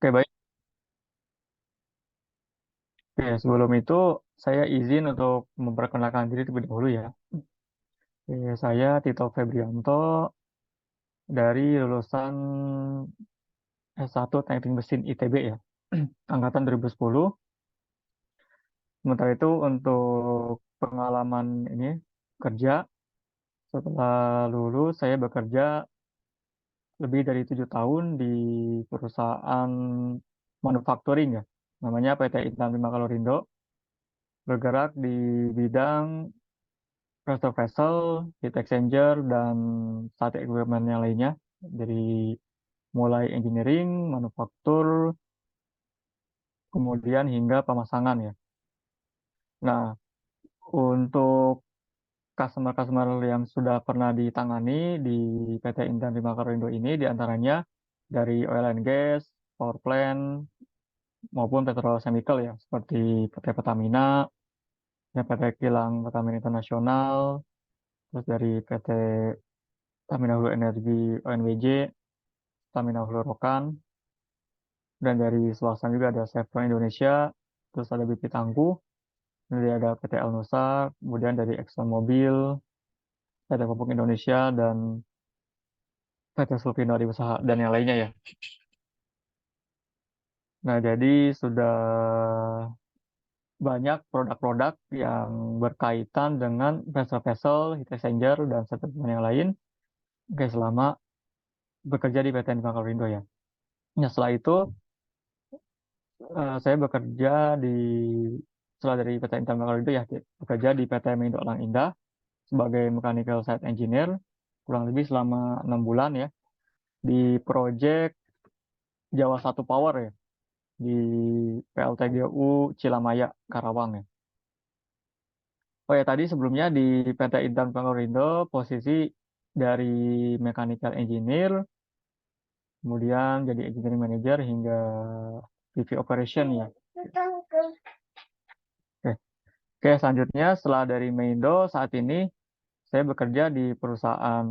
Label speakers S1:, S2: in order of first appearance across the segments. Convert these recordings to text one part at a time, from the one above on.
S1: Oke, baik. Oke, sebelum itu saya izin untuk memperkenalkan diri terlebih dahulu ya. Oke, saya Tito Febrianto dari lulusan S1 Teknik Mesin ITB ya, angkatan 2010. Sementara itu untuk pengalaman ini kerja, setelah lulus saya bekerja lebih dari 7 tahun di perusahaan manufacturing ya, namanya PT Intan Lima Kalorindo, bergerak di bidang Pressure vessel, heat exchanger, dan static equipment yang lainnya. Dari mulai engineering, manufaktur, kemudian hingga pemasangan ya. Nah, untuk customer-customer yang sudah pernah ditangani di PT Intan Lima Indo ini, diantaranya dari oil and gas, power plant, maupun petrochemical ya, seperti PT Pertamina, ya, PT Kilang Pertamina Internasional, terus dari PT Pertamina Hulu Energi ONWJ, Pertamina Hulu Rokan, dan dari swasta juga ada Chevron Indonesia, terus ada BP Tangguh, dari ada PT El Nusa, kemudian dari Exxon Mobil, PT Pupuk Indonesia, dan PT Sulfindo Adi Usaha, dan yang lainnya ya. Nah, jadi sudah banyak produk-produk yang berkaitan dengan vessel-vessel, heat exchanger, dan seterusnya yang lain, oke, selama bekerja di PT Inka Indo ya. Nah, setelah itu saya bekerja di setelah dari PT Inka Indo ya, bekerja di PT Mindo Elang Indah sebagai mechanical site engineer kurang lebih selama 6 bulan ya di project Jawa Satu Power ya di PLTGU Cilamaya Karawang ya. Oh ya, tadi sebelumnya di PT Intan Pangorindo posisi dari mechanical engineer, kemudian jadi engineering manager hingga PV operation ya. Oke, Oke, selanjutnya setelah dari Meindo saat ini saya bekerja di perusahaan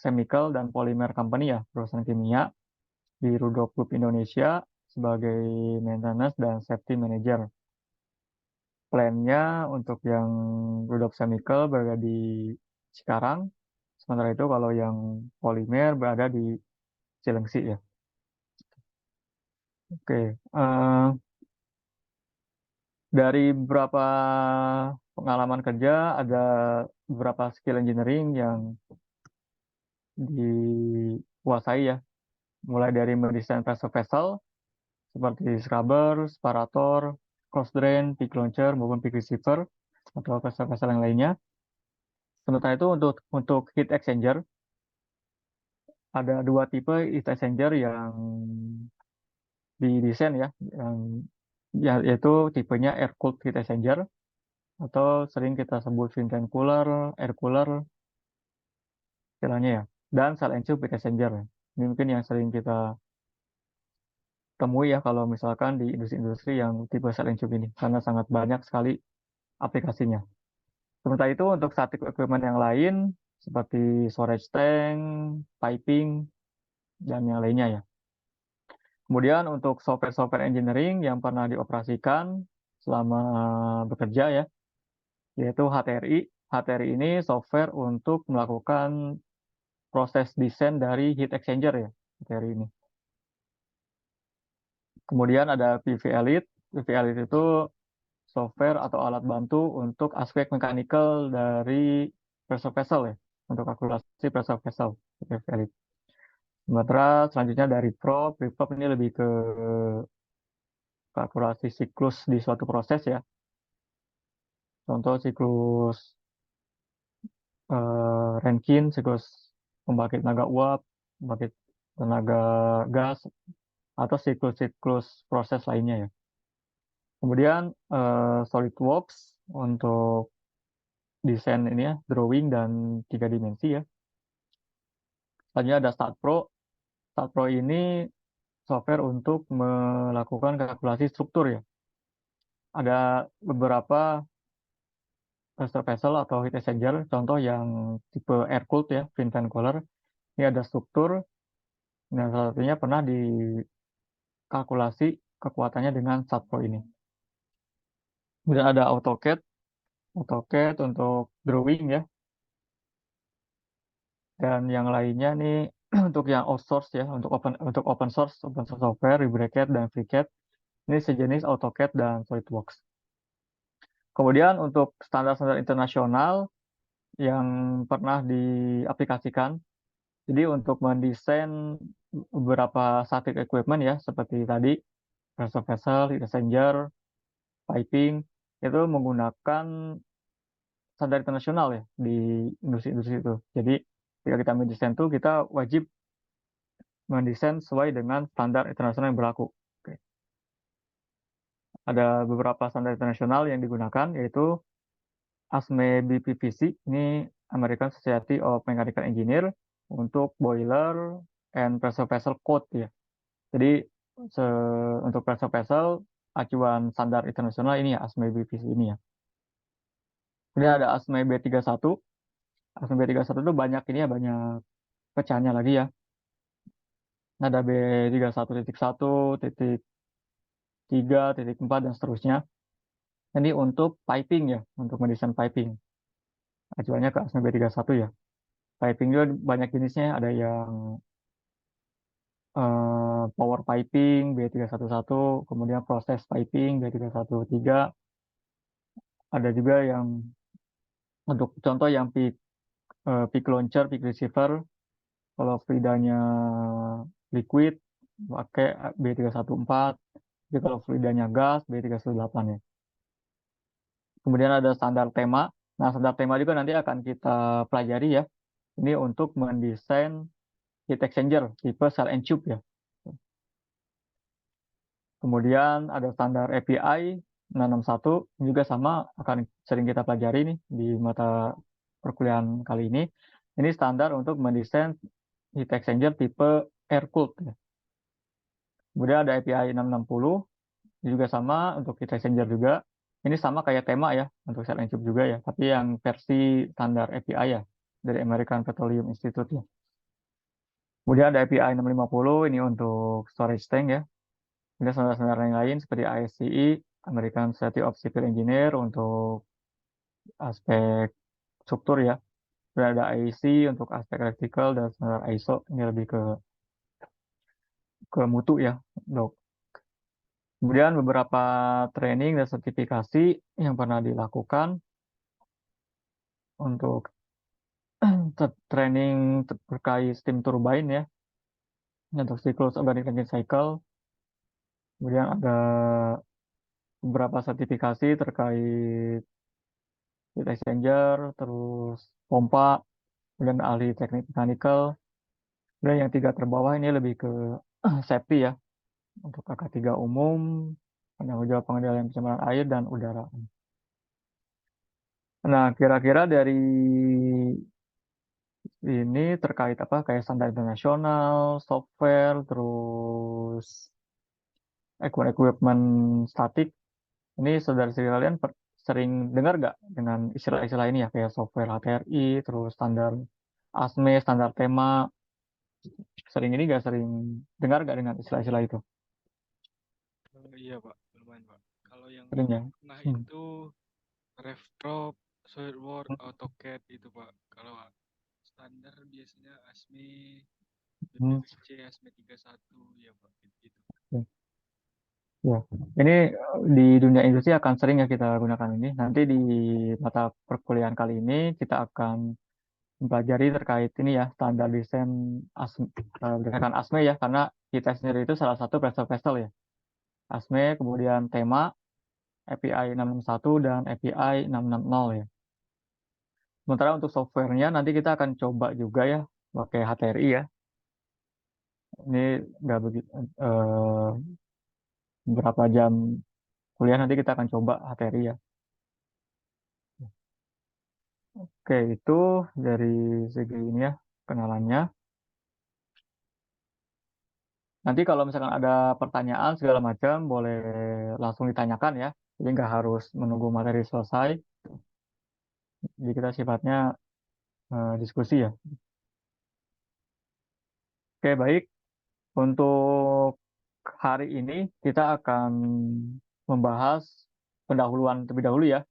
S1: chemical dan polymer company ya, perusahaan kimia di Rudolf Group Indonesia sebagai maintenance dan safety manager. Plannya untuk yang Rudolf Chemical berada di Cikarang, sementara itu kalau yang polimer berada di Cilengsi ya. Oke, dari beberapa pengalaman kerja ada beberapa skill engineering yang dikuasai ya, mulai dari mendesain pressure vessel seperti scrubber, separator, cross drain, peak launcher maupun peak receiver atau vessel-vessel yang lainnya. Sementara itu untuk heat exchanger ada dua tipe heat exchanger yang didesain ya, yang yaitu tipenya air cooled heat exchanger atau sering kita sebut vent cooler, air cooler istilahnya ya, dan cell and tube heat exchanger. Ini mungkin yang sering kita temui ya kalau misalkan di industri-industri yang tipe cell and tube ini karena sangat banyak sekali aplikasinya. Sementara itu untuk static equipment yang lain seperti storage tank, piping, dan yang lainnya ya. Kemudian untuk software-software engineering yang pernah dioperasikan selama bekerja ya, yaitu HTRI. HTRI ini software untuk melakukan proses desain dari heat exchanger ya, HTRI ini. Kemudian ada PV Elite. PV Elite itu software atau alat bantu untuk aspek mechanical dari pressure vessel ya, untuk kalkulasi pressure vessel, PV Elite. Sementara selanjutnya dari prop, prop ini lebih ke kalkulasi siklus di suatu proses ya. Contoh siklus Rankine, siklus pembangkit tenaga uap, pembangkit tenaga gas, atau siklus-siklus proses lainnya ya. Kemudian SolidWorks untuk desain ini ya, drawing dan 3 dimensi ya. Selanjutnya ada StatPro. StatPro ini software untuk melakukan kalkulasi struktur ya. Ada beberapa pressure vessel atau heat exchanger, contoh yang tipe air cooled ya, vent cooler. Ini ada struktur Nah, salah satunya pernah dikalkulasi kekuatannya dengan SATPRO ini. Kemudian ada AutoCAD, AutoCAD untuk drawing ya, dan yang lainnya nih untuk yang outsource ya, open source software, LibreCAD dan FreeCAD. Ini sejenis AutoCAD dan SolidWorks. Kemudian untuk standar-standar internasional yang pernah diaplikasikan, jadi untuk mendesain beberapa static equipment ya, seperti tadi, pressure vessel, heat exchanger, piping, itu menggunakan standar internasional ya di industri-industri itu. Jadi ketika kita mendesain itu, kita wajib mendesain sesuai dengan standar internasional yang berlaku. Oke. Ada beberapa standar internasional yang digunakan, yaitu ASME BPPC, ini American Society of Mechanical Engineer, untuk boiler and pressure vessel code ya. Jadi untuk pressure vessel, acuan standar internasional ini ya, ASME BPPC ini ya. Kemudian ada ASME B31. ASME B31 itu banyak ini ya, banyak pecahannya lagi ya. Ada B31.1, titik 3, titik 4, dan seterusnya. Ini untuk piping ya, untuk mendesain piping. Acuannya ke ASME B31 ya. Piping juga banyak jenisnya, ada yang power piping B311, kemudian proses piping B313, ada juga yang untuk contoh yang peak launcher, peak receiver, kalau fluidanya liquid pakai B314, jadi kalau fluidanya gas B318 ya. Kemudian ada standar tema. Nah, standar tema juga nanti akan kita pelajari ya. Ini untuk mendesain heat exchanger tipe cell and tube ya. Kemudian ada standar API 661, juga sama akan sering kita pelajari nih di mata perkuliahan kali ini. Ini standar untuk mendesain heat exchanger tipe air cooled ya. Kemudian ada API 660, ini juga sama untuk heat exchanger juga. Ini sama kayak tema ya untuk cell and tube juga ya, tapi yang versi standar API ya dari American Petroleum Institute ya. Kemudian ada API 650, ini untuk storage tank ya. Kemudian standar-standar yang lain seperti ASCE, American Society of Civil Engineer, untuk aspek struktur ya. Kemudian ada IEC untuk aspek electrical, dan standar ISO ini lebih ke mutu ya, dok. Kemudian beberapa training dan sertifikasi yang pernah dilakukan untuk training terkait steam turbine ya, untuk siklus organic engine cycle. Kemudian ada beberapa sertifikasi terkait heat exchanger, terus pompa, kemudian ahli teknik mechanical. Dan yang tiga terbawah ini lebih ke safety ya, untuk KK3 umum, penanggung jawab pengendalian pencemaran air dan udara. Nah, kira-kira dari ini terkait apa, kayak standar internasional, software, terus equipment statik, ini saudara-saudara kalian sering dengar nggak dengan istilah-istilah ini ya, kayak software HTRI, terus standar ASME, standar tema, sering ini nggak, sering dengar nggak dengan istilah-istilah itu?
S2: Iya Pak, lumayan Pak. Kalau yang
S1: Sering ya?
S2: pernah
S1: Hmm.
S2: itu RevProp, SolidWorks, AutoCAD itu Pak. Kalau standar biasanya ASME,
S1: Hmm.
S2: BPPC, ASME 31 ya Pak, gitu.
S1: Hmm. Ya, ini di dunia industri akan sering ya kita gunakan ini. Nanti di mata perkuliahan kali ini kita akan mempelajari terkait ini ya, standar desain berdasarkan ASME ya, karena kita sendiri itu salah satu pressure vessel ya. ASME, kemudian tema, API 661 dan API 660 ya. Sementara untuk softwarenya nanti kita akan coba juga ya pakai HTRI ya. Ini nggak begitu berapa jam kuliah, nanti kita akan coba HTRI ya. Oke, itu dari segi ini ya, kenalannya. Nanti kalau misalkan ada pertanyaan segala macam, boleh langsung ditanyakan ya. Jadi nggak harus menunggu materi selesai. Jadi kita sifatnya diskusi ya. Oke, baik. Untuk hari ini kita akan membahas pendahuluan terlebih dahulu ya.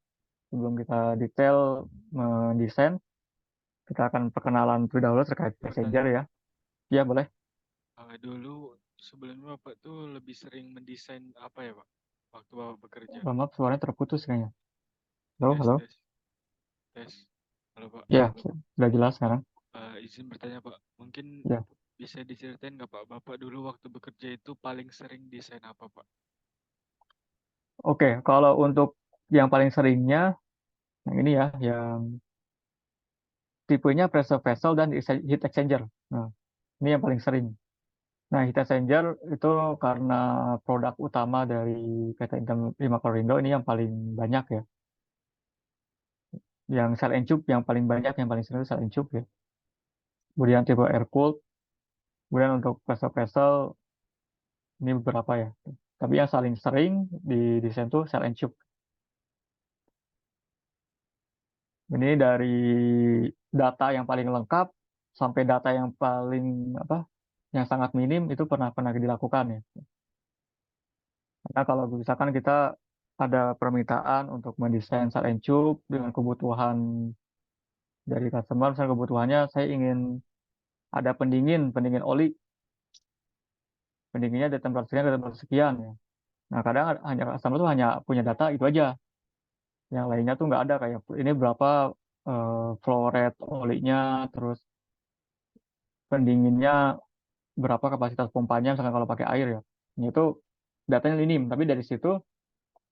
S1: Sebelum kita detail mendesain, kita akan perkenalan terlebih dahulu terkait
S2: Izin bertanya,
S1: Passenger
S2: Pak.
S1: ya. Ya boleh.
S2: Dulu sebelumnya Bapak tuh lebih sering mendesain apa ya, Pak? Waktu Bapak bekerja.
S1: Maaf, suaranya terputus kayaknya. Halo,
S2: Tes,
S1: halo.
S2: tes, tes. Halo, Pak.
S1: Ya, sudah jelas sekarang.
S2: Izin bertanya, Pak. Mungkin
S1: Ya.
S2: bisa diceritain nggak, Pak? Bapak dulu waktu bekerja itu paling sering desain apa, Pak?
S1: Oke, kalau untuk yang paling seringnya, yang ini ya, yang tipenya pressure vessel dan heat exchanger. Nah, ini yang paling sering. Nah, heat exchanger itu karena produk utama dari PT Intan 5 Korindo ini yang paling banyak ya. Yang cell and tube yang paling banyak, yang paling sering itu cell and tube ya. Kemudian tipe air cooled, kemudian untuk pressure vessel ini beberapa ya. Tapi yang paling sering di desain itu cell and tube. Ini dari data yang paling lengkap sampai data yang paling apa, yang sangat minim itu pernah pernah dilakukan ya. Karena kalau misalkan kita ada permintaan untuk mendesain cell and tube dengan kebutuhan dari customer, misalnya kebutuhannya saya ingin ada pendingin oli, pendinginnya ada temperatur sekian ya. Nah kadang hanya customer tuh hanya punya data itu aja, yang lainnya tuh nggak ada kayak ini berapa flow rate olinya, terus pendinginnya berapa kapasitas pompanya misalkan kalau pakai air ya. Ini itu datanya minim, tapi dari situ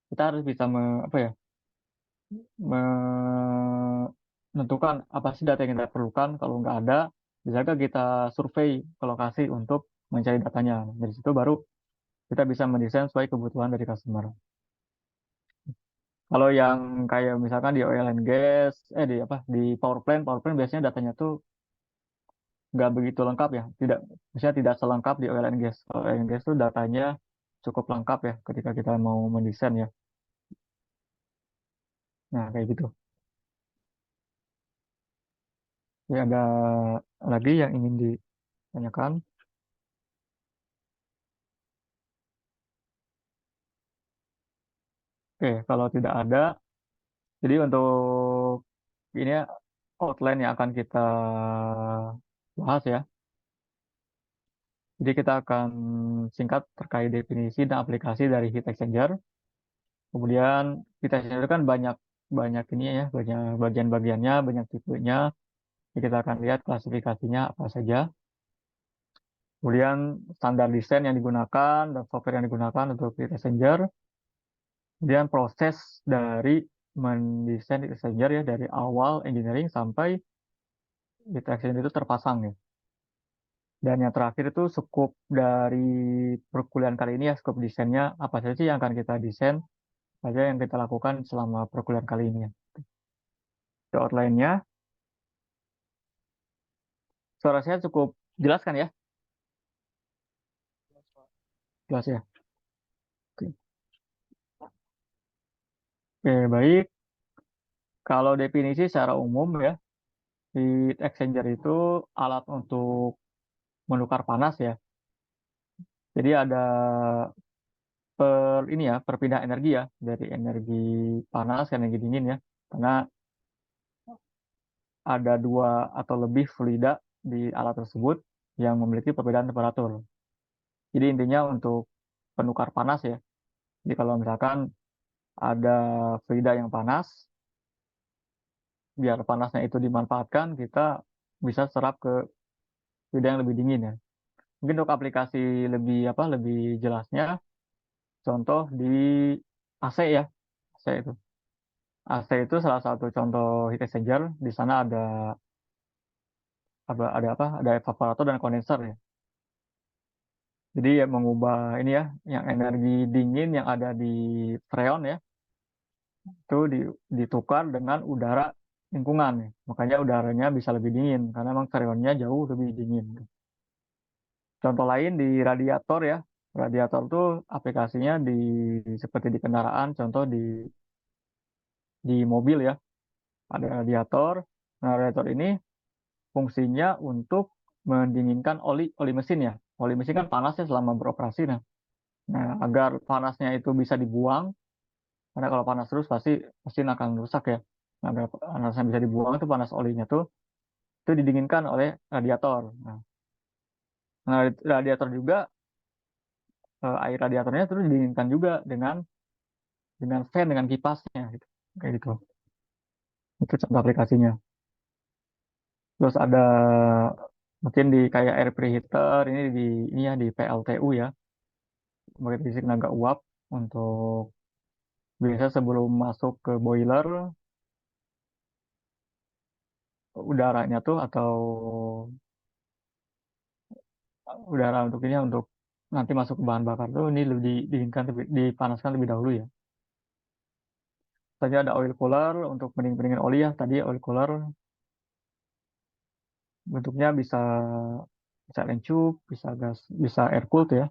S1: kita harus bisa apa ya, menentukan apa sih data yang kita perlukan. Kalau nggak ada, misalkan kita survei ke lokasi untuk mencari datanya. Dari situ baru kita bisa mendesain sesuai kebutuhan dari customer. Kalau yang kayak misalkan di oil and gas, di apa, di power plant biasanya datanya tuh nggak begitu lengkap ya. Tidak, misalnya tidak selengkap di oil and gas. Kalau oil and gas tuh datanya cukup lengkap ya ketika kita mau mendesain ya. Nah, kayak gitu. Ya, ada lagi yang ingin ditanyakan? Oke, kalau tidak ada, jadi untuk ini ya, outline yang akan kita bahas ya. Jadi kita akan singkat terkait definisi dan aplikasi dari heat exchanger. Kemudian heat exchanger itu kan banyak banyak ini ya, banyak bagian-bagiannya, banyak tipenya. Jadi kita akan lihat klasifikasinya apa saja. Kemudian standar desain yang digunakan dan software yang digunakan untuk heat exchanger. Kemudian proses dari mendesain heat exchanger ya dari awal engineering sampai heat exchanger itu terpasang ya. Dan yang terakhir itu skop dari perkuliahan kali ini ya, skop desainnya apa saja sih yang akan kita desain, saja yang kita lakukan selama perkuliahan kali ini ya. Itu outline-nya. Suara saya cukup jelas kan ya?
S2: Jelas, Pak.
S1: Jelas ya? Oke. Oke, baik. Kalau definisi secara umum ya, heat exchanger itu alat untuk menukar panas ya. Jadi ada ini ya, perpindahan energi ya, dari energi panas ke energi dingin ya. Karena ada dua atau lebih fluida di alat tersebut yang memiliki perbedaan temperatur. Jadi intinya untuk penukar panas ya. Jadi kalau misalkan ada fluida yang panas, biar panasnya itu dimanfaatkan, kita bisa serap ke fluida yang lebih dingin ya. Mungkin untuk aplikasi lebih apa, lebih jelasnya, contoh di AC ya. AC itu. AC itu salah satu contoh heat exchanger. Di sana ada apa? Ada evaporator dan kondenser ya. Jadi ya mengubah ini ya, yang energi dingin yang ada di freon ya, itu ditukar dengan udara lingkungan ya. Makanya udaranya bisa lebih dingin karena memang freonnya jauh lebih dingin. Contoh lain di radiator ya. Radiator tuh aplikasinya seperti di kendaraan, contoh di mobil ya. Ada radiator. Nah, radiator ini fungsinya untuk mendinginkan oli oli mesin ya. oli mesin kan panas ya selama beroperasi. Nah, agar panasnya itu bisa dibuang, karena kalau panas terus pasti mesin akan rusak ya. Nah, agar panasnya bisa dibuang itu panas olinya tuh itu didinginkan oleh radiator. Nah, radiator juga air radiatornya terus didinginkan juga dengan fan dengan kipasnya gitu. Kayak gitu. Itu contoh aplikasinya. Terus ada mungkin di kayak air preheater ini ya di PLTU ya, pembangkit listrik tenaga uap untuk biasa sebelum masuk ke boiler udaranya tuh atau udara untuk ini ya, untuk nanti masuk ke bahan bakar tuh ini lebih diinginkan dipanaskan lebih dahulu ya. Tadi ada oil cooler untuk pendingin oli ya. Tadi oil cooler bentuknya bisa bisa tube, bisa gas, bisa air cooled ya.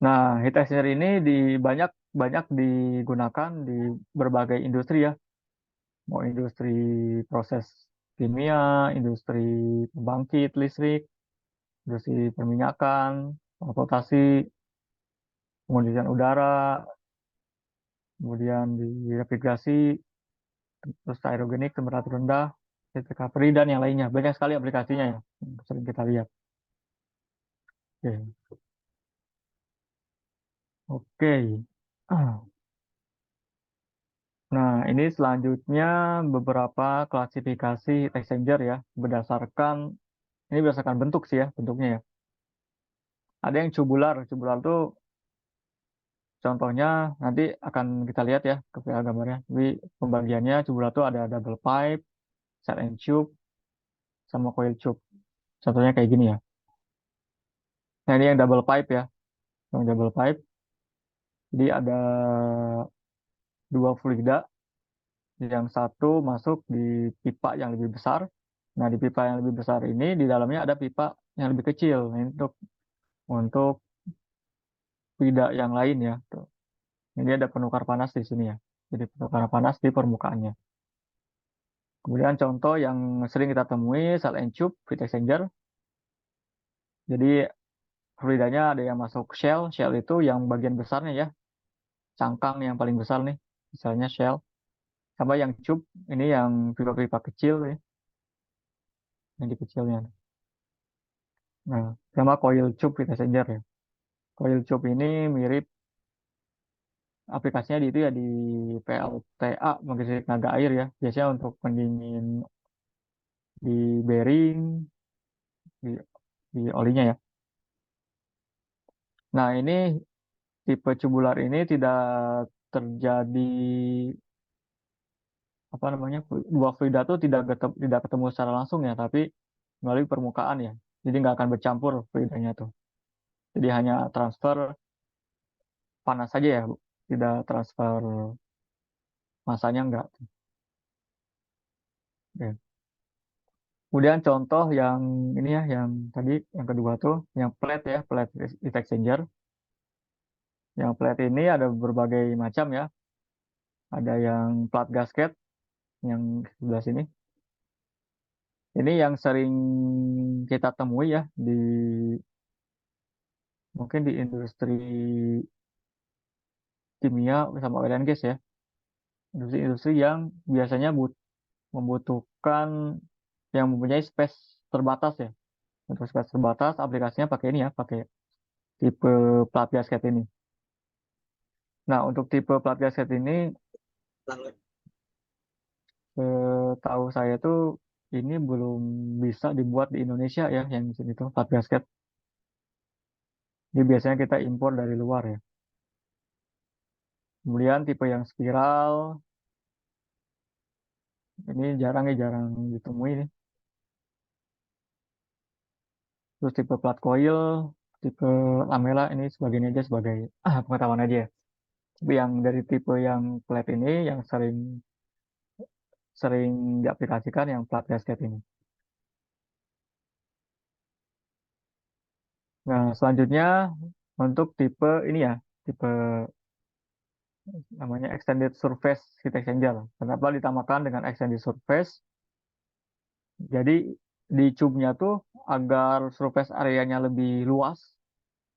S1: Nah, heat exchanger ini banyak banyak digunakan di berbagai industri ya. Mau industri proses kimia, industri pembangkit listrik, industri perminyakan, transportasi, pengondisian udara, kemudian di refrigerasi, terus aerogenik, temperatur rendah, heat recovery, dan yang lainnya. Banyak sekali aplikasinya ya, yang sering kita lihat. Oke. Oke. Ah. Nah, ini selanjutnya beberapa klasifikasi heat exchanger ya, ini berdasarkan bentuk sih ya, bentuknya ya. Ada yang cubular, cubular tuh contohnya nanti akan kita lihat ya ke gambarnya. Jadi pembagiannya cubular tuh ada double pipe, set and tube, sama coil tube. Contohnya kayak gini ya. Nah, ini yang double pipe ya. Yang double pipe. Jadi ada dua fluida, yang satu masuk di pipa yang lebih besar. Nah, di pipa yang lebih besar ini di dalamnya ada pipa yang lebih kecil. Nah, ini untuk fluida yang lain ya. Tuh. Ini ada penukar panas di sini ya. Jadi penukar panas di permukaannya. Kemudian contoh yang sering kita temui cell and tube heat exchanger. Jadi fluidanya ada yang masuk shell. Shell itu yang bagian besarnya ya, cangkang yang paling besar nih, misalnya shell. Sama yang tube, ini yang pipa-pipa kecil ya, yang di kecilnya. Nah, sama coil tube heat exchanger ya. Coil tube ini mirip aplikasinya di itu ya di PLTA, pembangkit listrik tenaga air ya. Biasanya untuk pendingin di bearing, di, di olinya ya. Nah, ini tipe tubular ini tidak terjadi apa namanya dua fluida itu tidak ketemu secara langsung ya, tapi melalui permukaan ya. Jadi nggak akan bercampur fluidanya tuh. Jadi hanya transfer panas saja ya, Bu. Tidak transfer masanya enggak. Ya. Kemudian contoh yang ini ya, yang tadi yang kedua tuh, yang plate ya, plate heat exchanger. Yang plate ini ada berbagai macam ya. Ada yang plat gasket yang sebelah sini. Ini yang sering kita temui ya mungkin di industri kimia sama oil and gas ya. Industri-industri yang biasanya membutuhkan yang mempunyai space terbatas ya. Untuk space terbatas, aplikasinya pakai ini ya, pakai tipe plat gasket ini. Nah, untuk tipe plat gasket ini, tahu saya tuh ini belum bisa dibuat di Indonesia ya, yang di sini tuh plat gasket. Ini biasanya kita impor dari luar ya. Kemudian tipe yang spiral, ini jarang ditemui nih. Terus tipe plat coil, tipe lamela ini sebagainya aja sebagai pengetahuan aja ya. Tapi yang dari tipe yang plat ini yang sering sering diaplikasikan yang plat gasket ini. Nah, selanjutnya untuk tipe ini ya, tipe namanya extended surface heat exchanger. Kenapa ditamakan dengan extended surface? Jadi di tube-nya tuh agar surface areanya lebih luas,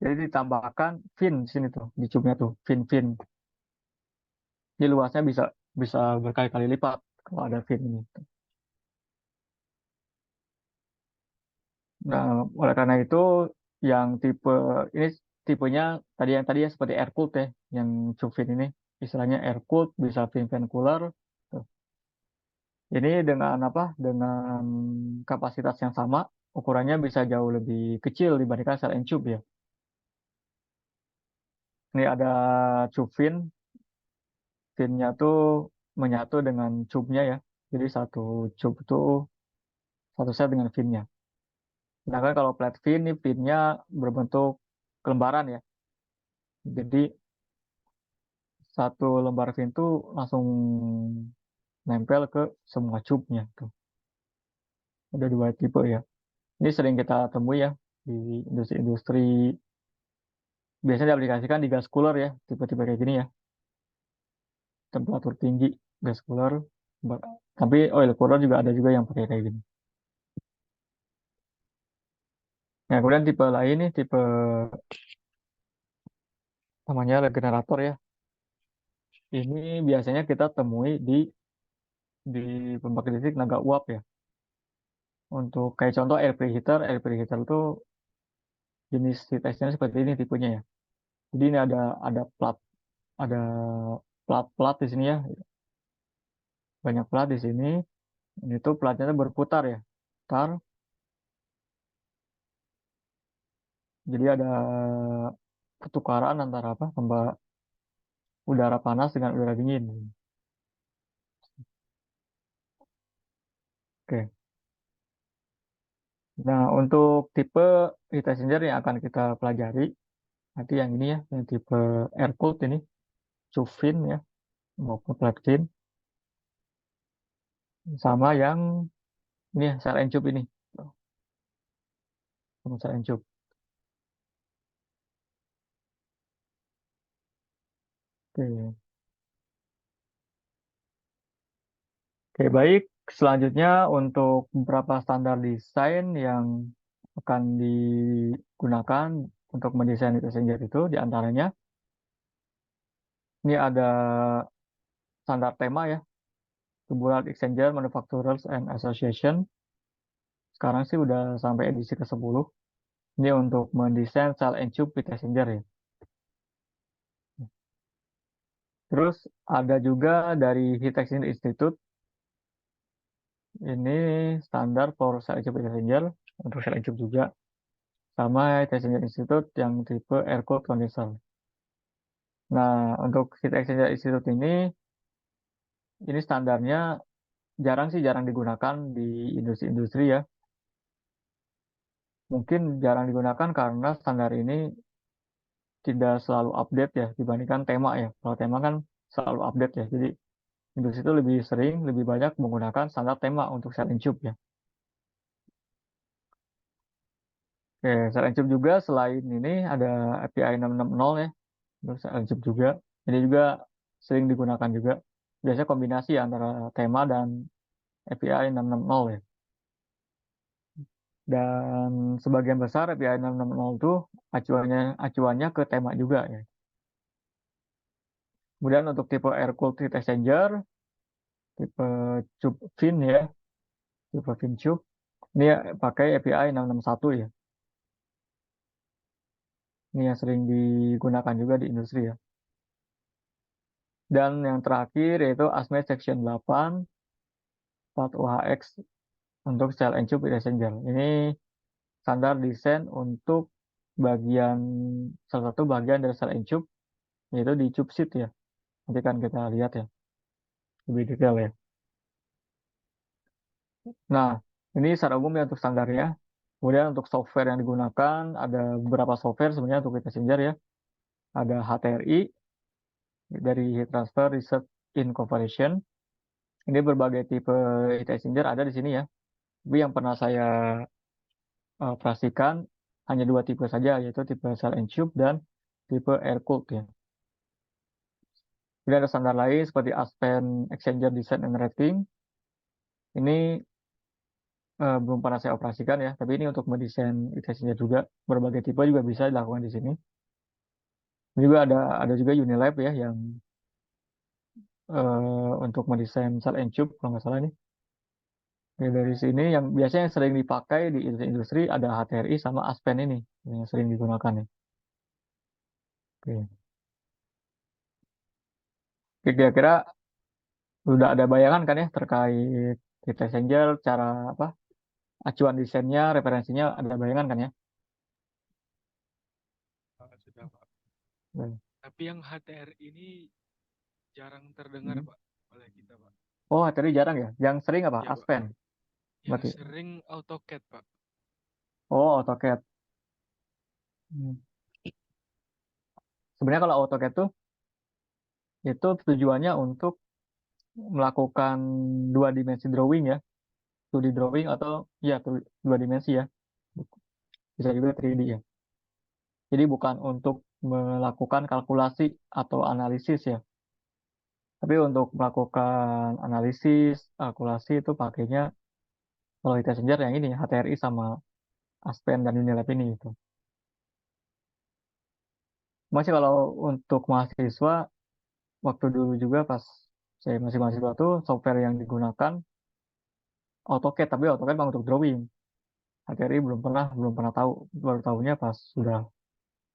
S1: jadi ditambahkan fin di sini tuh di tube-nya tuh fin. Jadi luasnya bisa bisa berkali-kali lipat kalau ada fin ini. Nah, oleh karena itu yang tipe ini tipenya tadi ya seperti air cooled ya, yang tube fin ini istilahnya air cooled bisa fin fan cooler. Tuh. Ini dengan apa? Dengan kapasitas yang sama, ukurannya bisa jauh lebih kecil dibandingkan cell and tube ya. Ini ada tube fin, finnya tuh menyatu dengan tube-nya ya. Jadi satu tube itu satu set dengan finnya. Sedangkan kalau flat fin, ini finnya berbentuk kelembaran ya. Jadi satu lembar fin itu langsung nempel ke semua tube-nya tuh. Ada dua tipe ya. Ini sering kita temui ya di industri-industri. Biasanya diaplikasikan di gas cooler ya, tipe-tipe kayak gini ya. Temperatur tinggi, gas cooler. Ba- Tapi oil cooler juga ada juga yang pakai kayak gini. Nah, kemudian tipe lain nih, tipe namanya regenerator ya. Ini biasanya kita temui di pembangkit listrik tenaga uap ya. Untuk kayak contoh air preheater itu jenis heat exchanger seperti ini tipenya ya. Jadi ini ada plat di sini ya, banyak plat di sini. Ini tuh platnya tuh berputar ya, putar. Jadi ada pertukaran antara apa, udara panas dengan udara dingin. Oke. Nah, untuk tipe heat exchanger yang akan kita pelajari nanti yang ini ya, yang tipe air cooled ini, Chufin ya, maupun Platin, sama yang ini ya, Shell and Tube ini, sama Shell and Tube. Oke. Oke, baik. Selanjutnya untuk beberapa standar desain yang akan digunakan untuk mendesain heat exchanger itu, diantaranya ini ada standar tema ya, Tubular Exchanger Manufacturers and Association. Sekarang sih udah sampai edisi ke-10. Ini untuk mendesain cell and tube heat exchanger ya. Terus ada juga dari Heat Exchanger Institute, ini standar for cell and tube heat exchanger, untuk cell and tube juga. Sama Heat Exchanger Institute yang tipe air cooled condenser. Nah, untuk Heat Exchanger Institute ini standarnya jarang digunakan di industri-industri ya. Mungkin jarang digunakan karena standar ini tidak selalu update ya dibandingkan tema ya. Kalau tema kan selalu update ya. Jadi industri itu lebih sering, lebih banyak menggunakan standar tema untuk cell and tube ya. Oke, cell and tube juga selain ini ada API 660 ya, untuk cell and tube juga. Ini juga sering digunakan juga. Biasanya kombinasi ya antara tema dan API 660 ya. Dan sebagian besar API 660 itu acuannya ke tema juga ya. Kemudian untuk tipe air cooled heat exchanger, tipe tube fin ya, tipe fin tube, ini ya pakai API 661 ya. Ini yang sering digunakan juga di industri ya. Dan yang terakhir yaitu ASME Section 8 4UHX untuk cell and tube heat exchanger. Ini standar desain untuk bagian salah satu bagian dari cell and tube yaitu di tube seat ya. Nanti kan kita lihat ya lebih detail ya. Nah, ini secara umum ya untuk standarnya. Kemudian untuk software yang digunakan ada beberapa software sebenarnya untuk heat exchanger ya. Ada HTRI dari Heat Transfer Research Incorporation. Ini berbagai tipe heat exchanger ada di sini ya. Tapi yang pernah saya operasikan hanya dua tipe saja, yaitu tipe cell and tube dan tipe air cooled ya. Kemudian ada standar lain seperti Aspen Exchanger Design and Rating. Ini belum pernah saya operasikan ya, tapi ini untuk mendesain e-testnya juga, berbagai tipe juga bisa dilakukan di sini. Juga ada juga Unilab ya yang untuk mendesain cell and tube kalau nggak salah nih. Ya, dari sini yang biasanya yang sering dipakai di industri ada HTRI sama Aspen ini yang sering digunakan nih. Oke. Oke, kira-kira sudah ada bayangan kan ya terkait heat exchanger, cara apa acuan desainnya, referensinya ada bayangan kan ya?
S2: Sudah Pak.
S1: Hmm.
S2: Tapi yang HTR ini jarang terdengar
S1: Hmm.
S2: Pak oleh kita Pak.
S1: Oh, HTRI jarang ya? Yang sering apa?
S2: Iya Pak.
S1: Aspen
S2: Yang
S1: berarti.
S2: sering AutoCAD Pak.
S1: Oh, AutoCAD. Hmm. Sebenarnya kalau AutoCAD tuh itu tujuannya untuk melakukan dua dimensi drawing ya, 2D drawing atau ya dua dimensi ya, bisa juga 3D ya. Jadi bukan untuk melakukan kalkulasi atau analisis ya, tapi untuk melakukan analisis, kalkulasi itu pakainya kalau kita sejar yang ini HTRI sama Aspen dan Unilab ini itu. Masih kalau untuk mahasiswa waktu dulu juga pas saya masih mahasiswa tuh software yang digunakan AutoCAD, tapi AutoCAD memang untuk drawing. HTRI belum pernah tahu, baru tahunya pas sudah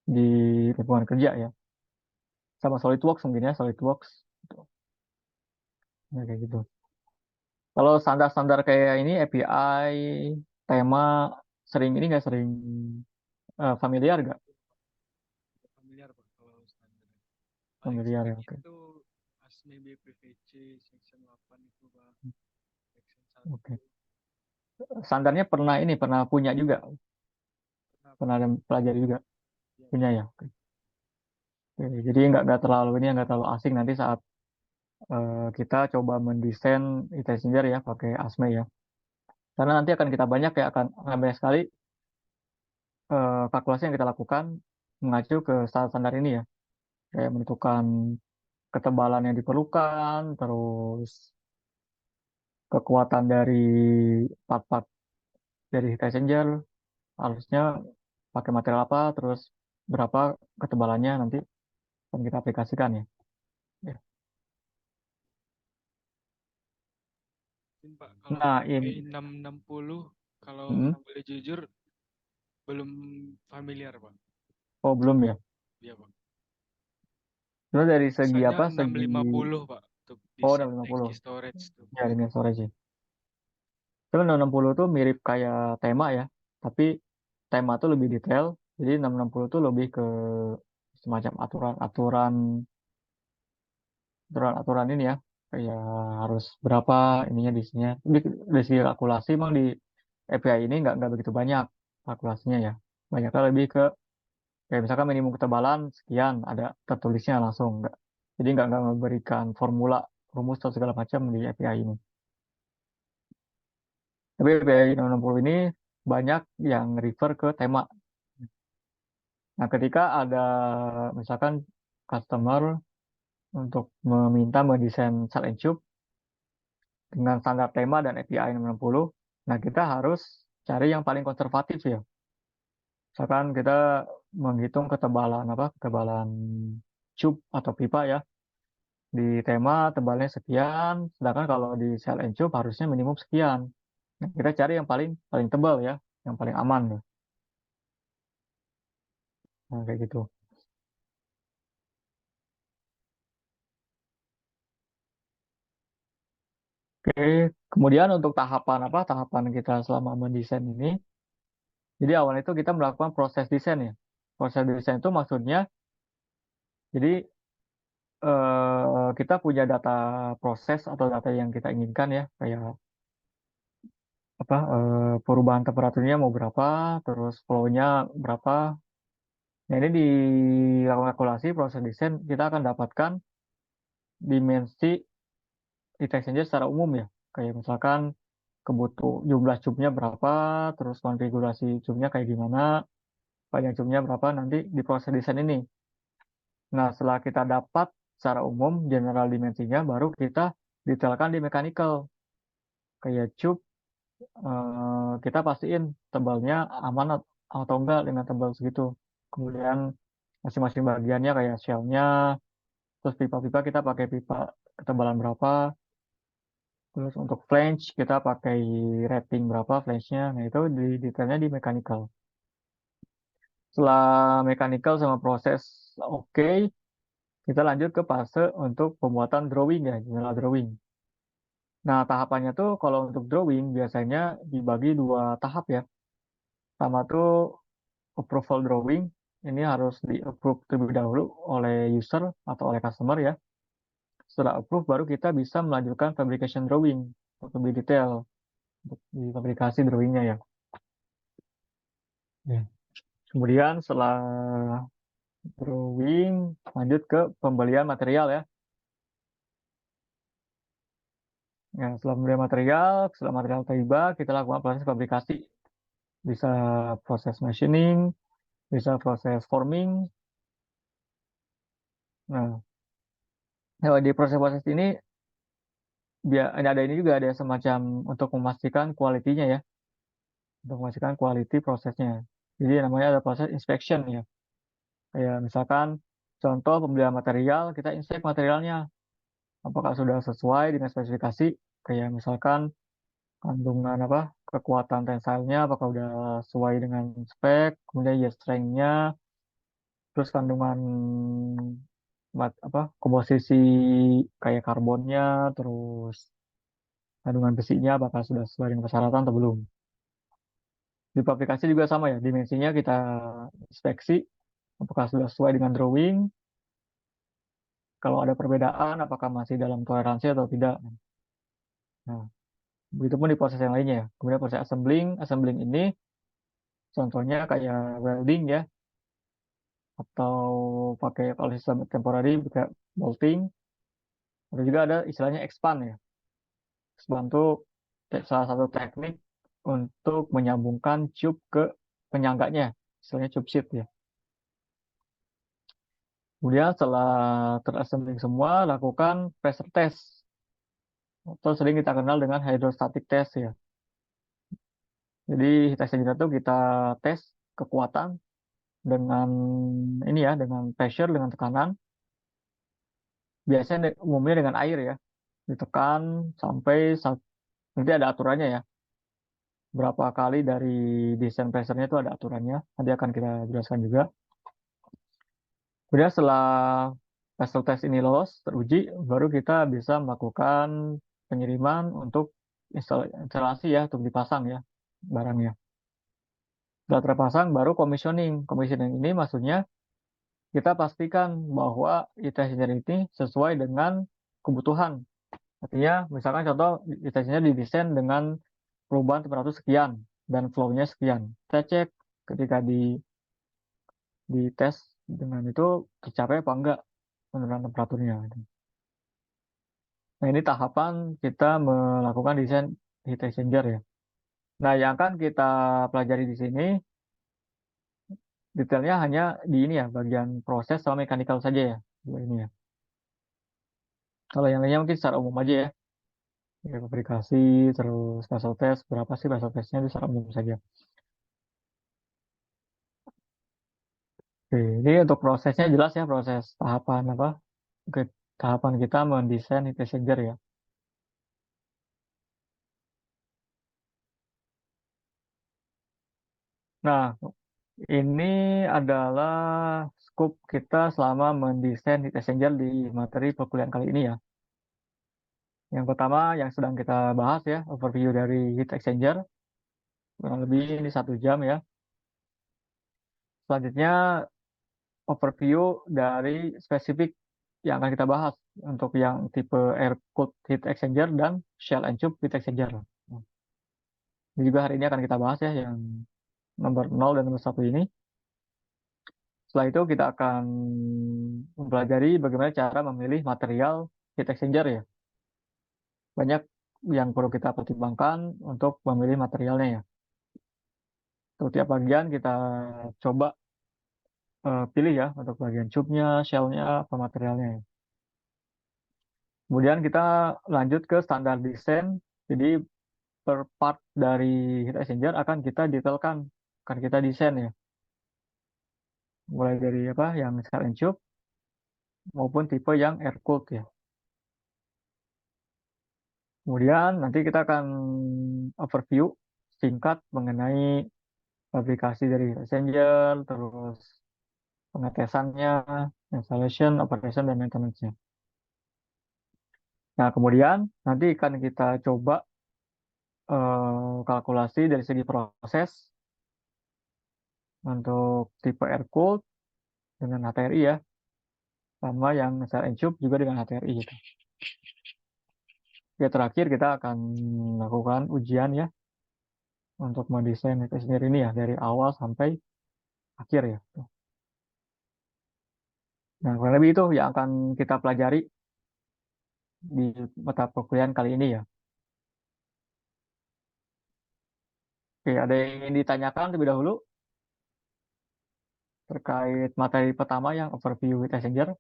S1: di lingkungan kerja ya, sama SolidWorks mungkin ya, SolidWorks gitu. Ya, kayak gitu. Kalau standar-standar kayak ini API, tema, sering ini nggak sering familiar nggak?
S2: Familiar Pak kalau standar. Paling
S1: Familiar ya,
S2: sering
S1: oke.
S2: itu ASME BPVC section 8 itu Pak. Section 1
S1: Oke. Standarnya pernah punya juga,
S2: pernah Pak.
S1: pernah ada pelajari juga
S2: Iya Pak.
S1: punya ya. Oke. Oke, jadi nggak terlalu ini nggak terlalu asing nanti saat kita coba mendesain IT sendiri ya pakai ASME ya. Karena nanti akan kita banyak ya akan banyak sekali kalkulasi yang kita lakukan mengacu ke standar-standar ini ya. Kayak menentukan ketebalan yang diperlukan, terus kekuatan dari part-part dari heat exchanger, harusnya pakai material apa, terus berapa ketebalannya nanti akan kita aplikasikan ya. Ya.
S2: Mungkin Pak kalau
S1: Nah, ini,
S2: B660 kalau
S1: hmm,
S2: boleh jujur belum familiar Pak.
S1: oh belum ya.
S2: Iya Pak.
S1: Terus dari segi
S2: Biasanya
S1: apa? Segi
S2: 650 Pak untuk
S1: oh
S2: desain tangki
S1: 660
S2: storage tuh.
S1: ya dengan storage. Itu 660 tuh mirip kayak tema ya, tapi tema tuh lebih detail. Jadi 660 tuh lebih ke semacam aturan ini ya, kayak harus berapa ininya di sini. Di segi kalkulasi emang di API ini nggak begitu banyak kalkulasinya ya. Banyaknya lebih ke kayak misalkan minimum ketebalan sekian ada tertulisnya langsung nggak. Jadi nggak memberikan formula rumus atau segala macam di API ini. Tapi API 660 ini banyak yang refer ke tema. Nah, ketika ada misalkan customer untuk meminta mendesain cell and tube dengan standar tema dan API 660, nah kita harus cari yang paling konservatif ya. Misalkan kita menghitung ketebalan tube atau pipa ya. Di tema tebalnya sekian, sedangkan kalau di cell and tube harusnya minimum sekian. Nah, kita cari yang paling paling tebal ya, yang paling aman ya. Nah, kayak gitu. Oke, kemudian untuk tahapan kita selama mendesain ini, jadi awal itu kita melakukan proses desain ya. Proses desain itu maksudnya, jadi kita punya data proses atau data yang kita inginkan ya, kayak perubahan temperaturnya mau berapa, terus flow-nya berapa. Nah ini dilakukan kalkulasi proses desain kita akan dapatkan dimensi heat exchanger secara umum ya. Kayak misalkan jumlah cubnya berapa, terus konfigurasi cubnya kayak gimana, panjang cubnya berapa nanti di proses desain ini. Nah, setelah kita dapat secara umum general dimensinya, baru kita detailkan di mechanical. Kayak cube, kita pastiin tebalnya aman atau enggak dengan tebal segitu. Kemudian masing-masing bagiannya kayak shell-nya, terus pipa-pipa kita pakai pipa ketebalan berapa, terus untuk flange kita pakai rating berapa flange-nya. Nah itu di detailnya di mechanical. Setelah mechanical sama proses oke, kita lanjut ke fase untuk pembuatan drawing ya, general drawing. Nah, tahapannya tuh kalau untuk drawing biasanya dibagi dua tahap ya. Pertama tuh approval drawing. Ini harus di-approve terlebih dahulu oleh user atau oleh customer ya. Setelah approve baru kita bisa melanjutkan fabrication drawing untuk lebih detail untuk di fabrikasi drawingnya ya. Ya. Kemudian setelah drawing lanjut ke pembelian material ya. Ya, setelah pembelian material, setelah material tiba, kita lakukan proses fabrikasi. Bisa proses machining, bisa proses forming. Nah, kalau di proses-proses ini biar ada ini juga ada semacam untuk memastikan kualitinya ya, untuk memastikan quality prosesnya. Jadi namanya ada proses inspection ya. Kayak misalkan contoh pembelian material, kita inspek materialnya apakah sudah sesuai dengan spesifikasi. Kayak misalkan kandungan apa kekuatan tensilnya apakah udah sesuai dengan spek, kemudian ya strength-nya, terus kandungan apa komposisi kayak karbonnya, terus kandungan besinya apakah sudah sesuai dengan persyaratan atau belum. Di aplikasi juga sama ya, dimensinya kita inspeksi apakah sudah sesuai dengan drawing, kalau ada perbedaan apakah masih dalam toleransi atau tidak. Nah, begitupun di proses yang lainnya ya. Kemudian proses assembling, assembling ini contohnya kayak welding ya, atau pakai kalau sistem temporary kayak bolting. Ada juga ada istilahnya expand ya. Expand itu salah satu teknik untuk menyambungkan tube ke penyangganya, istilahnya tube sheet ya. Kemudian setelah terassembling semua, lakukan pressure test atau sering kita kenal dengan hydrostatic test ya. Jadi tes itu kita tes kekuatan dengan ini ya, dengan pressure, dengan tekanan. Biasanya umumnya dengan air ya, ditekan sampai nanti ada aturannya ya. Berapa kali dari desain pressure-nya itu ada aturannya. Nanti akan kita jelaskan juga. Kemudian setelah pressure test ini lolos, teruji, baru kita bisa melakukan pengiriman untuk instalasi ya, untuk dipasang ya barangnya. Setelah terpasang, baru commissioning. Commissioning ini maksudnya kita pastikan bahwa e-tester ini sesuai dengan kebutuhan. Artinya, misalkan contoh e-testernya didesain dengan perubahan temperatur sekian dan flow-nya sekian. Kita cek ketika di tes dengan itu tercapai apa enggak penurunan temperaturnya. Nah, ini tahapan kita melakukan desain heat exchanger ya. Nah, yang akan kita pelajari di sini detailnya hanya di ini ya, bagian proses sama mechanical saja ya. Dua ini ya. Kalau yang lainnya mungkin secara umum aja ya. Ya, fabrikasi, terus special test, berapa sih special testnya itu secara umum saja. Oke, ini untuk prosesnya jelas ya, proses tahapan apa? Oke, tahapan kita mendesain heat exchanger ya. Nah, ini adalah scope kita selama mendesain heat exchanger di materi perkuliahan kali ini ya. Yang pertama yang sedang kita bahas ya, overview dari heat exchanger, kurang lebih ini 1 jam ya. Selanjutnya overview dari spesifik yang akan kita bahas untuk yang tipe air cooled heat exchanger dan shell and tube heat exchanger. Ini juga hari ini akan kita bahas ya yang nomor 0 dan nomor 1 ini. Setelah itu kita akan mempelajari bagaimana cara memilih material heat exchanger ya. Banyak yang perlu kita pertimbangkan untuk memilih materialnya ya. Untuk tiap bagian kita coba pilih ya untuk bagian tube-nya, shell-nya, apa materialnya ya. Kemudian kita lanjut ke standar desain. Jadi per part dari heat exchanger akan kita detailkan, akan kita desain ya, mulai dari apa yang cell and tube maupun tipe yang air cooled ya. Kemudian nanti kita akan overview singkat mengenai fabrikasi dari heat exchanger, terus pengetesannya, installation, operation, dan maintenance-nya. Nah, kemudian nanti akan kita coba kalkulasi dari segi proses untuk tipe air cooled dengan HTRI ya, sama yang cell and tube juga dengan HTRI gitu. Ya, terakhir kita akan melakukan ujian ya untuk mendesain itu sendiri ini ya dari awal sampai akhir ya. Nah, kurang lebih itu yang akan kita pelajari di mata perkuliahan kali ini ya. Oke, ada yang ingin ditanyakan terlebih dahulu terkait materi pertama yang overview heat exchanger?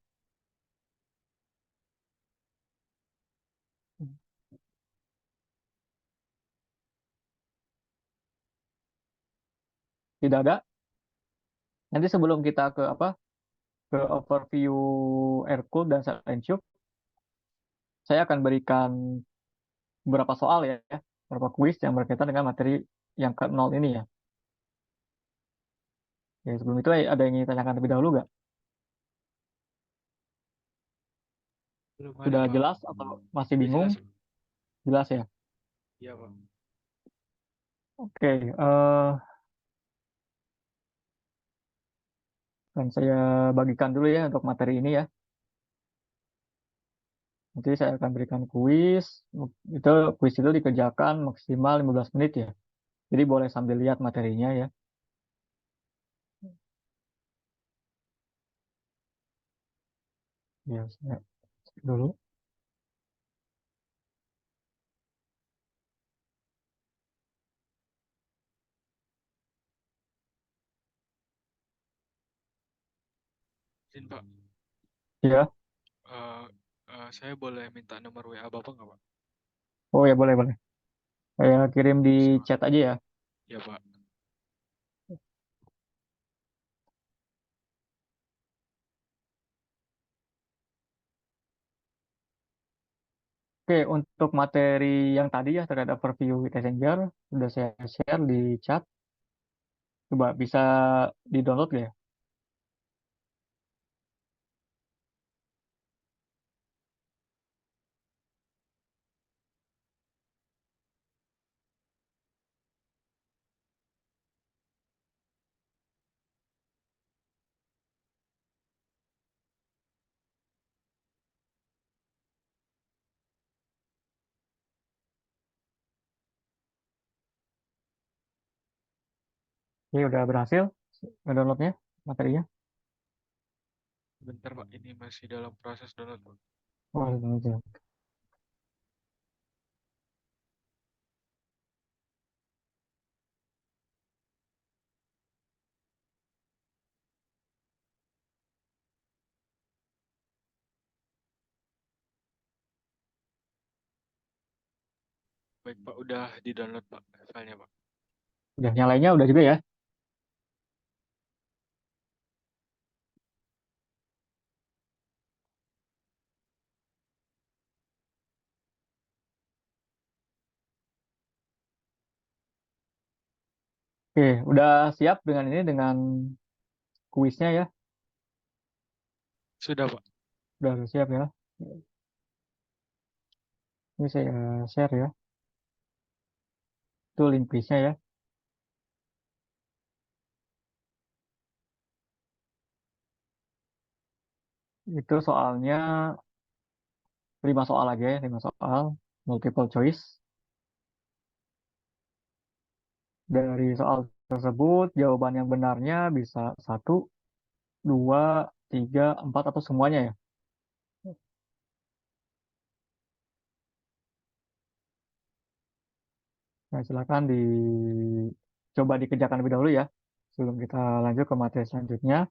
S1: Tidak ada. Nanti sebelum kita ke apa? Ke overview air cooled dan cell and tube, saya akan berikan beberapa soal ya, beberapa kuis yang berkaitan dengan materi yang ke nol ini ya. Ya, sebelum itu ada yang ingin ditanyakan terlebih dahulu nggak?
S2: Belum ada,
S1: Sudah
S2: Pak.
S1: jelas atau masih
S2: Udah
S1: bingung?
S2: jelas, Pak.
S1: Jelas ya.
S2: Iya, Pak.
S1: Oke, dan saya bagikan dulu ya untuk materi ini ya. Nanti saya akan berikan kuis. Itu kuis itu dikerjakan maksimal 15 menit ya. Jadi boleh sambil lihat materinya ya. Ya, saya cek dulu.
S2: Izin, Pak.
S1: Ya.
S2: Eh, saya boleh minta nomor WA Bapak nggak, Pak?
S1: Oh ya, boleh boleh. Saya kirim di
S2: So-
S1: chat aja ya.
S2: Ya, Pak.
S1: Oke, untuk materi yang tadi ya terkait overview Messenger sudah saya share di chat. Coba bisa di-download ya. Ini udah berhasil downloadnya materinya.
S2: Bentar, Pak. Ini masih dalam proses download, Pak.
S1: Oh, download ya.
S2: Baik, Pak. Udah di-download, Pak, filenya, Pak.
S1: Udah, yang lainnya udah juga ya. Oke, udah siap dengan ini dengan kuisnya ya.
S2: Sudah, Pak.
S1: Udah siap ya. Ini saya share ya. Itu link kuisnya ya. Itu soalnya 5 soal aja ya, 5 soal multiple choice. Dari soal tersebut, jawaban yang benarnya bisa satu, dua, tiga, empat, atau semuanya ya. Nah, silakan dicoba dikerjakan lebih dahulu ya. Sebelum kita lanjut ke materi selanjutnya.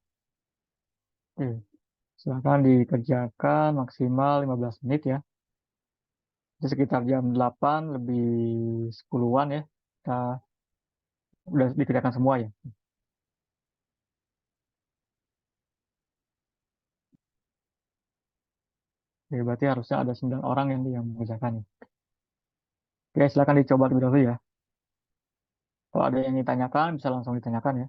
S1: Silakan dikerjakan maksimal 15 menit ya. Di sekitar jam 8 lebih 10-an ya. Kita udah dikerjakan semua ya. Jadi berarti harusnya ada 9 orang yang mengerjakan. Oke, silakan dicoba lebih dahulu ya. Kalau ada yang ditanyakan, bisa langsung ditanyakan ya.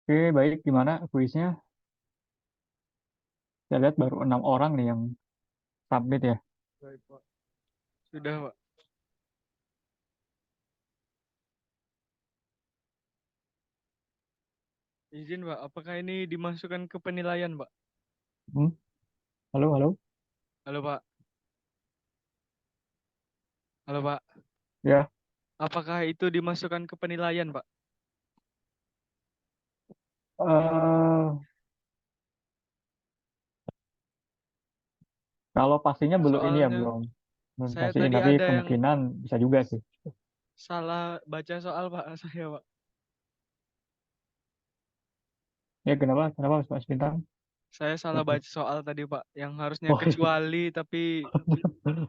S1: Oke, baik. Gimana kuisnya? Saya lihat baru 6 orang nih yang submit ya.
S2: Baik, Pak. Sudah, Pak. Izin, Pak. Apakah ini dimasukkan ke penilaian, Pak?
S1: Hmm? Halo, halo.
S2: Halo, Pak. Halo, Pak.
S1: Ya,
S2: Apakah itu dimasukkan ke penilaian, Pak?
S1: eh kalau pastinya belum ini ya,
S2: Soalnya
S1: belum belum
S2: saya
S1: pastiin,
S2: tadi
S1: tapi
S2: ada yang
S1: kemungkinan bisa juga sih.
S2: salah baca soal, Pak, saya, Pak.
S1: Ya, kenapa? Kenapa Mas Bintang?
S2: Saya salah
S1: Oke.
S2: baca soal tadi, Pak. Yang harusnya
S1: Oh, iya.
S2: kecuali, tapi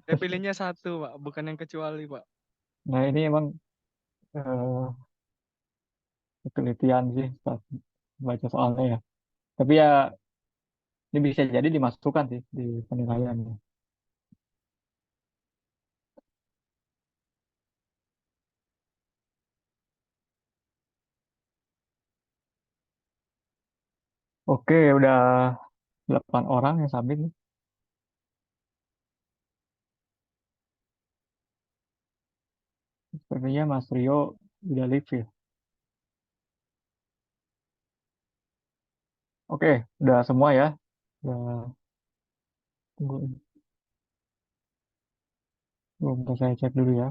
S2: saya pilihnya satu, Pak. Bukan yang kecuali, Pak.
S1: Nah, ini emang eh, ketelitian sih pas baca soalnya ya. Tapi ya, ini bisa jadi dimasukkan sih di penilaian. Oke, udah 8 orang yang submit nih. Sepertinya Mas Rio udah live ya. Oke, udah semua ya. Udah, tunggu, bentar saya cek dulu ya.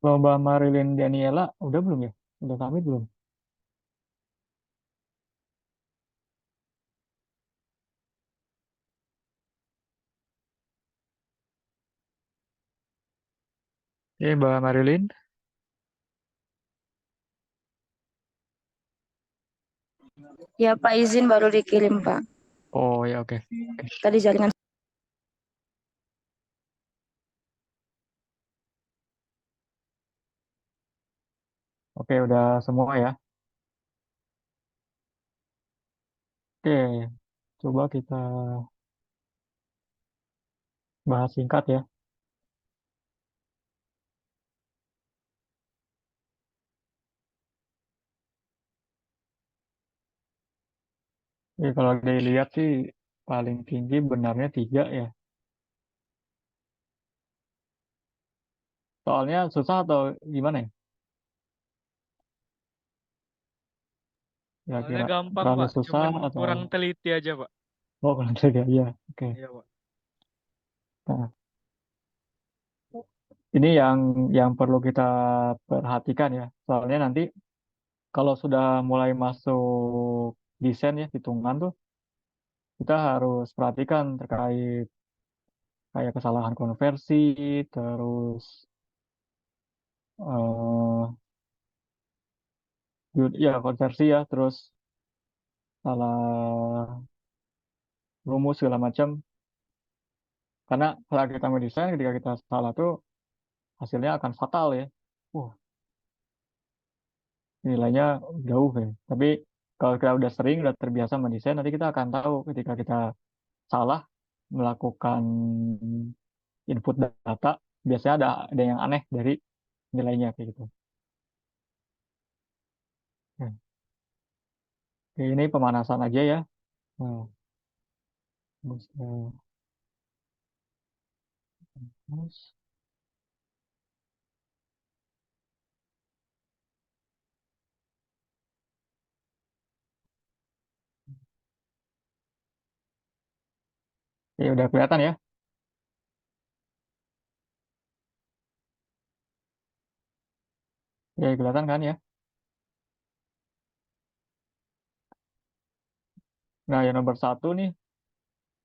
S1: Lomba Marilyn Daniela, udah belum ya? Udah submit belum? Oke, Mbak Marilyn.
S3: Ya Pak, izin baru dikirim Pak.
S1: Oh ya, oke. Oke,
S3: Tadi jaringan.
S1: oke, udah semua ya. Oke, coba kita bahas singkat ya. Kalau dilihat sih paling tinggi benarnya 3 ya. Soalnya susah atau gimana ya?
S2: Soalnya
S1: Kira-kira
S2: gampang,
S1: terlalu
S2: Pak.
S1: susah
S2: Cuman
S1: atau
S2: kurang teliti aja, Pak.
S1: oh kurang tiga ya. Oke.
S2: Iya, Pak.
S1: Nah, ini yang perlu kita perhatikan ya. Soalnya nanti kalau sudah mulai masuk desain ya hitungan tuh kita harus perhatikan terkait kayak kesalahan konversi, terus eh ya konversi ya, terus salah rumus segala macam. Karena saat kita mendesain, ketika kita salah tuh hasilnya akan fatal ya. Uh, nilainya jauh ya. Tapi kalau kita udah sering, udah terbiasa mendesain, nanti kita akan tahu ketika kita salah melakukan input data, biasanya ada yang aneh dari nilainya kayak gitu. Ya. Oke, ini pemanasan aja ya. Nah, terus, ya udah kelihatan ya. Ya kelihatan kan ya. Nah, yang nomor satu nih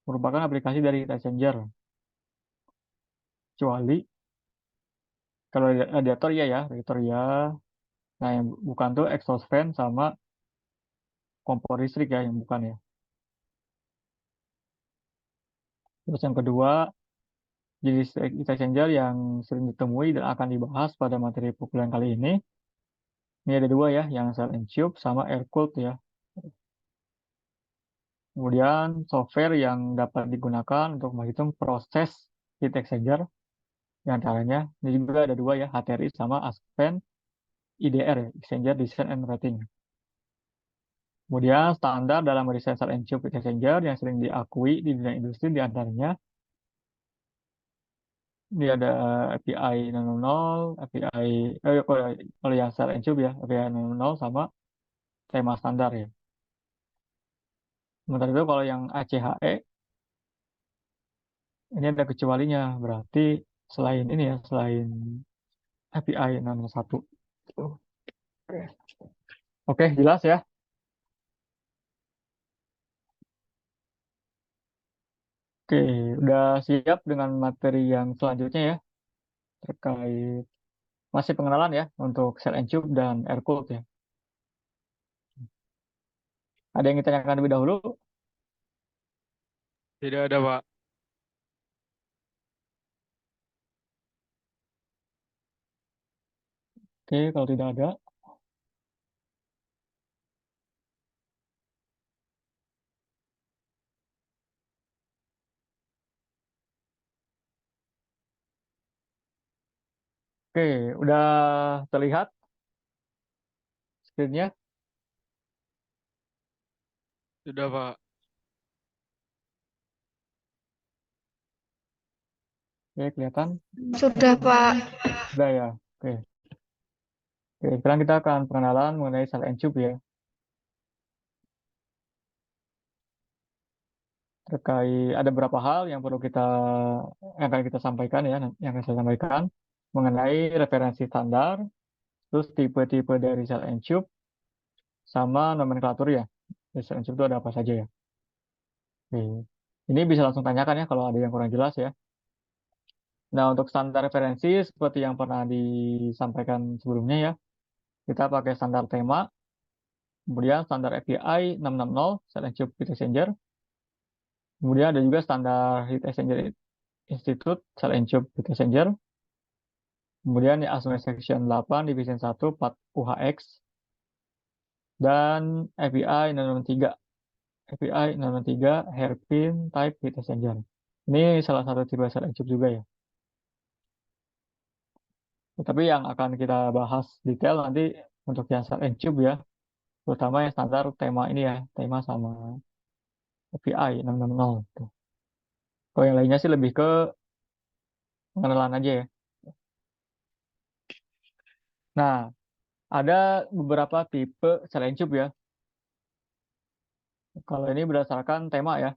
S1: merupakan aplikasi dari Messenger. kecuali kalau radiator ya, radiator ya. Nah, yang bukan tuh exhaust fan sama kompor listrik ya, yang bukan ya. Terus yang kedua, jenis heat exchanger yang sering ditemui dan akan dibahas pada materi pukulan kali ini. Ini ada dua ya, yang cell and tube sama air cooled ya. Kemudian software yang dapat digunakan untuk menghitung proses heat exchanger. Di antaranya, ini juga ada dua ya, HTRI sama Aspen IDR ya, Exchanger Design and Rating. Kemudian standar dalam mendesain cell and tube heat exchanger yang sering diakui di dunia industri di antaranya ini ada API 000, API kalau yang cell and tube ya, API 000 sama tema standar ya. Sementara itu kalau yang ACHE ini ada kecualinya, berarti selain ini ya, selain API 001. Oke, Oke, jelas ya. Oke, udah siap dengan materi yang selanjutnya ya, terkait masih pengenalan ya untuk cell and tube dan air cooled ya. Ada yang ditanyakan lebih dahulu?
S2: Tidak ada, Pak.
S1: Oke, kalau tidak ada, oke, udah terlihat screen-nya?
S2: Sudah, Pak.
S1: Oke, kelihatan?
S3: Sudah, Pak.
S1: Sudah ya. Oke. Oke, sekarang kita akan pengenalan mengenai cell and tube ya. Terkait ada beberapa hal yang perlu yang akan kita sampaikan ya, yang akan saya sampaikan mengenai referensi standar, terus tipe-tipe dari cell and tube, sama nomenklatur ya. Di cell and tube itu ada apa saja ya. Oke. Ini bisa langsung tanyakan ya kalau ada yang kurang jelas ya. Nah, untuk standar referensi seperti yang pernah disampaikan sebelumnya ya, kita pakai standar tema, kemudian standar API 660, cell and tube heat exchanger, kemudian ada juga standar heat exchanger Institute, cell and tube heat exchanger, kemudian di ASME Section 8, Division 1, Part UHX, dan API 663, API 663, hairpin type heat exchanger. Ini salah satu tipe cell and tube juga ya. Tapi yang akan kita bahas detail nanti untuk yang cell and tube ya, terutama yang standar tema ini ya, tema sama API 660. Tuh. Kalau yang lainnya sih lebih ke pengenalan aja ya. Nah, ada beberapa tipe cell and tube ya. Kalau ini berdasarkan tema ya,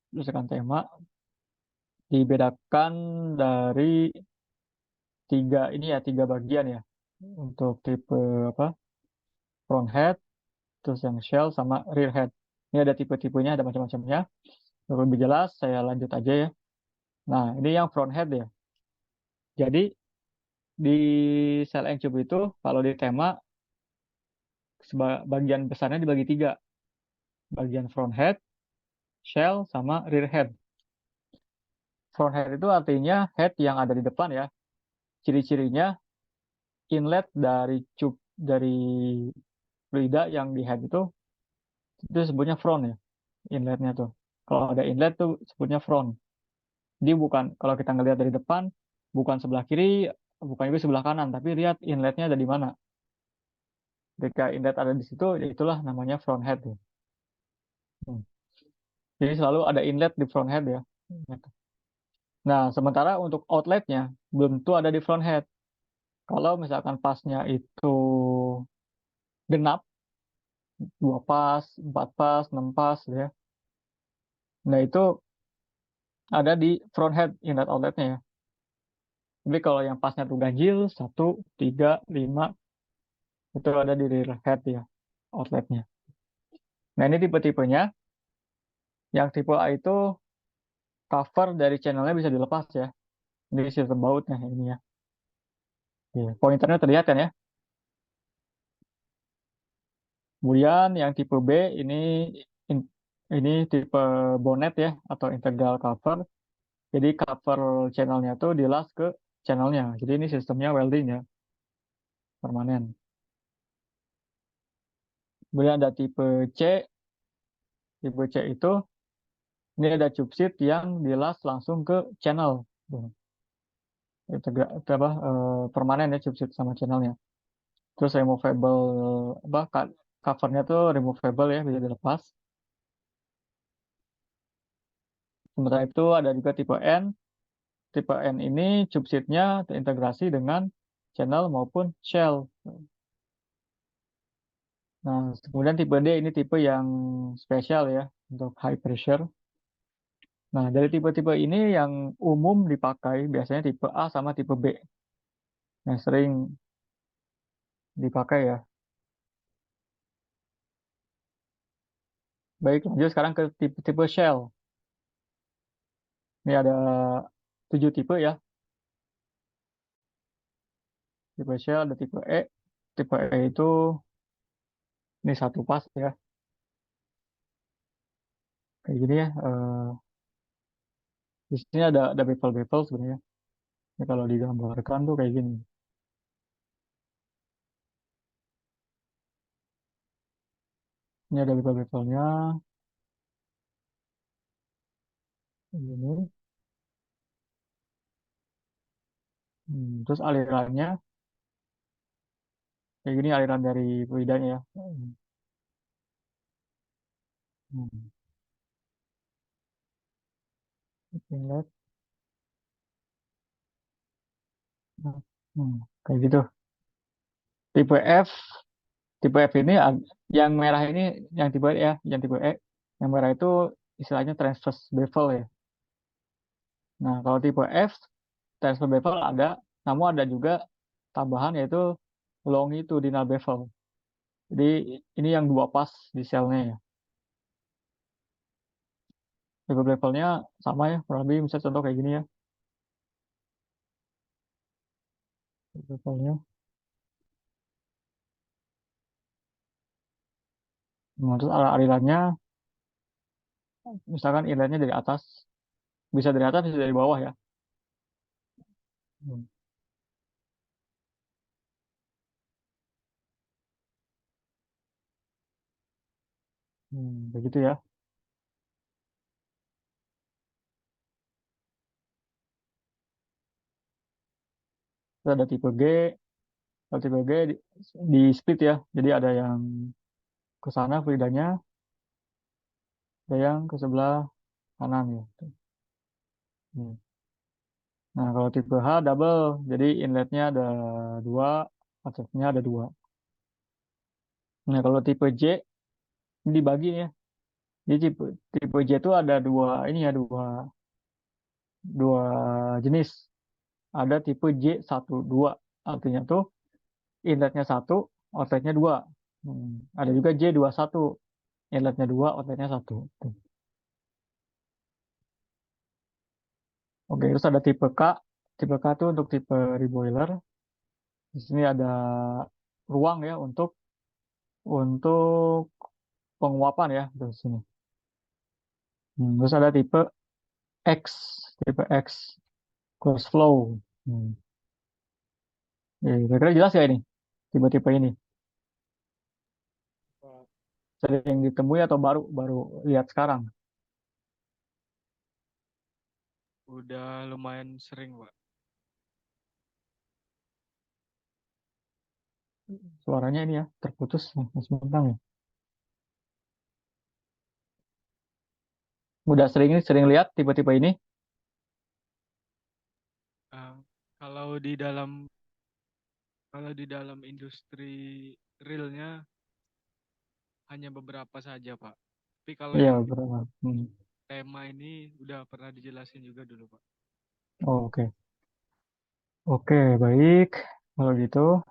S1: berdasarkan tema dibedakan dari tiga bagian ya. Untuk tipe apa? Front head, terus yang shell sama rear head. Ini ada tipe-tipenya, ada macam-macamnya. Untuk lebih jelas, saya lanjut aja ya. Nah, ini yang front head ya. Jadi di cell and tube itu kalau di tema bagian besarnya dibagi tiga. Bagian front head, shell, sama rear head. Front head itu artinya head yang ada di depan ya. Ciri-cirinya inlet dari tube dari fluida yang di head itu sebutnya front ya, inletnya tuh. Kalau ada inlet tuh sebutnya front. Dia bukan, kalau kita ngelihat dari depan, bukan sebelah kiri, bukan juga sebelah kanan, tapi lihat inletnya ada di mana. Ketika inlet ada di situ, ya itulah namanya front head ya. Hmm. Jadi selalu ada inlet di front head ya. Nah, sementara untuk outletnya belum tentu ada di front head. Kalau misalkan pasnya itu genap, 2 pas, 4 pas, 6 pas ya. Nah, itu ada di front head inlet outletnya ya. Tapi kalau yang pasnya tuh ganjil, 1, 3, 5, itu ada di rear head ya, outletnya. Nah, ini tipe-tipenya. Yang tipe A itu cover dari channelnya bisa dilepas ya. Ini sistem bautnya ini ya. Oke, pointernya terlihat kan ya. Kemudian yang tipe B ini in- ini tipe bonnet ya atau integral cover. Jadi cover channelnya tuh dilas ke channelnya. Jadi ini sistemnya welding ya, permanen. Kemudian ada tipe C. Tipe C itu ini ada chipset yang dilas langsung ke channel. Integral apa permanen ya chipset sama channelnya. Terus removable apa covernya tuh removable ya bisa dilepas. Sementara itu ada juga tipe N. Tipe N ini chipsetnya terintegrasi dengan channel maupun shell. Nah, kemudian tipe D ini tipe yang spesial ya untuk high pressure. Nah, dari tipe-tipe ini yang umum dipakai biasanya tipe A sama tipe B yang sering dipakai ya. Baik, lanjut sekarang ke tipe-tipe shell. Ini ada 7 tipe ya. Tipe shell ada tipe E. Tipe E itu ini satu pas ya. Kayak gini ya. Di sini ada bevel-bevel sebenarnya. Ini kalau digambarkan tuh kayak gini. Ini ada bevel-bevelnya. Ini. Terus alirannya kayak gini aliran dari fluidanya ya. Hmm, inlet. Kayak gitu. Tipe F, tipe F ini yang merah ini yang tipe E ya, yang tipe E, yang merah itu istilahnya transverse bevel ya. Nah, kalau tipe F, transverse bevel ada, namun ada juga tambahan yaitu longitudinal bevel. Jadi ini yang dua pas di selnya ya. Tipe bevelnya sama ya, kurang lebih bisa contoh kayak gini ya. Bevelnya. Nah, terus alirannya, misalkan inletnya dari atas, bisa dari atas, bisa dari bawah ya. Hmm. Begitu ya. Terus ada tipe G, kalau tipe G di split ya. Jadi ada yang ke sana fluidanya, ada yang ke sebelah kanan ya. Hmm. Nah, kalau tipe H double, jadi inletnya ada dua, outletnya ada dua. Nah, kalau tipe J ini dibagi ya. Jadi tipe tipe J itu ada dua ini ya, dua jenis. Ada tipe J satu dua, artinya tuh inletnya satu, outletnya dua. Ada juga J dua satu, inletnya dua, outletnya satu. Tuh. Oke, terus ada tipe K. Tipe K itu untuk tipe reboiler. Di sini ada ruang ya untuk penguapan ya di sini. Terus ada tipe X, tipe X close flow. Hmm. Kira-kira jelas ya ini tipe-tipe ini
S2: Pak,
S1: sering ditemui atau baru baru lihat sekarang?
S2: udah lumayan sering, Pak.
S1: Suaranya ini ya terputus sebentar ya. Udah sering lihat tipe-tipe ini?
S2: Eh, kalau di dalam kalau di dalam industri realnya hanya beberapa saja, Pak. Tapi kalau
S1: Iya
S2: yang di
S1: berapa?
S2: tema ini udah pernah dijelasin juga dulu, Pak.
S1: Oh, oke. Oke, baik. Kalau gitu,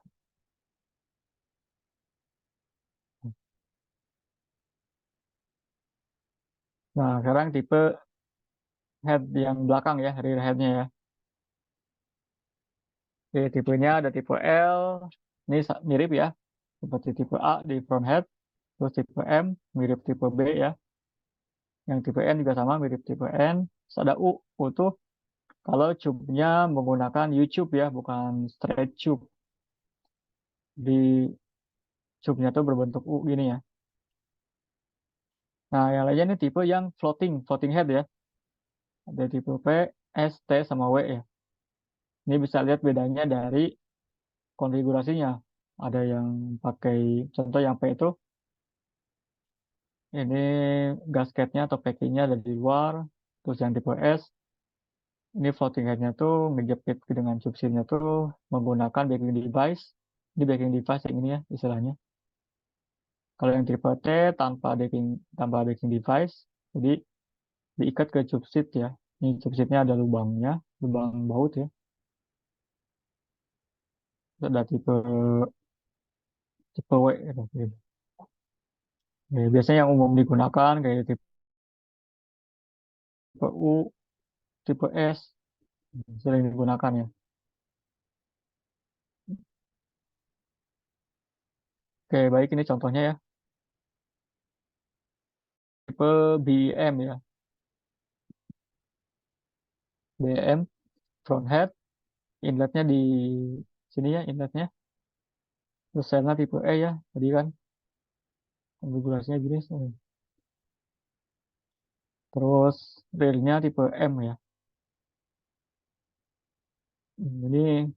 S1: nah sekarang tipe head yang belakang ya, rear headnya ya. Oke, tipenya ada tipe L, ini mirip ya, seperti tipe A di front head, terus tipe M mirip tipe B ya, yang tipe N juga sama mirip tipe N. Terus ada U, U tuh kalau tube-nya menggunakan U-tube ya, bukan straight tube. Di tube-nya tuh berbentuk U gini ya. Nah, yang lainnya ini tipe yang floating head ya. Ada tipe P, S, T, sama W ya. Ini bisa lihat bedanya dari konfigurasinya. Ada yang pakai, contoh yang P itu, ini gasketnya atau packingnya ada di luar. Terus yang tipe S, ini floating headnya tuh ngejepit dengan subsitnya tuh menggunakan backing device. Ini backing device yang ini ya istilahnya. Kalau yang tipe T tanpa backing device, jadi diikat ke subsit ya. Ini subsitnya ada lubangnya, lubang baut ya. Ada tipe tipe W gitu. Ya, biasanya yang umum digunakan kayak tipe U, tipe S sering digunakan ya. Oke, baik ini contohnya ya. Tipe BM ya. BM front head, inletnya di sini ya inletnya. Terus selnya tipe E ya. Tadi kan konfigurasinya gini. Terus railnya tipe M ya. Ini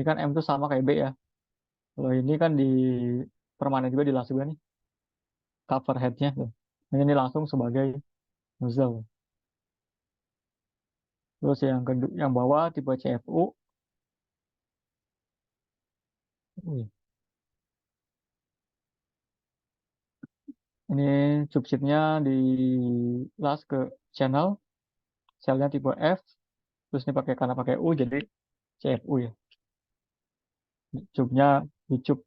S1: kan M tuh sama kayak B ya. Kalau ini kan di permanen juga di juga nih cover headnya tuh. Ini langsung sebagai nozzle. Terus yang kedua, yang bawah tipe CFU. Wih, ini subsitnya di las ke channel, selnya tipe F. Terus ini karena pakai U jadi CFU ya. Cube-nya di cube.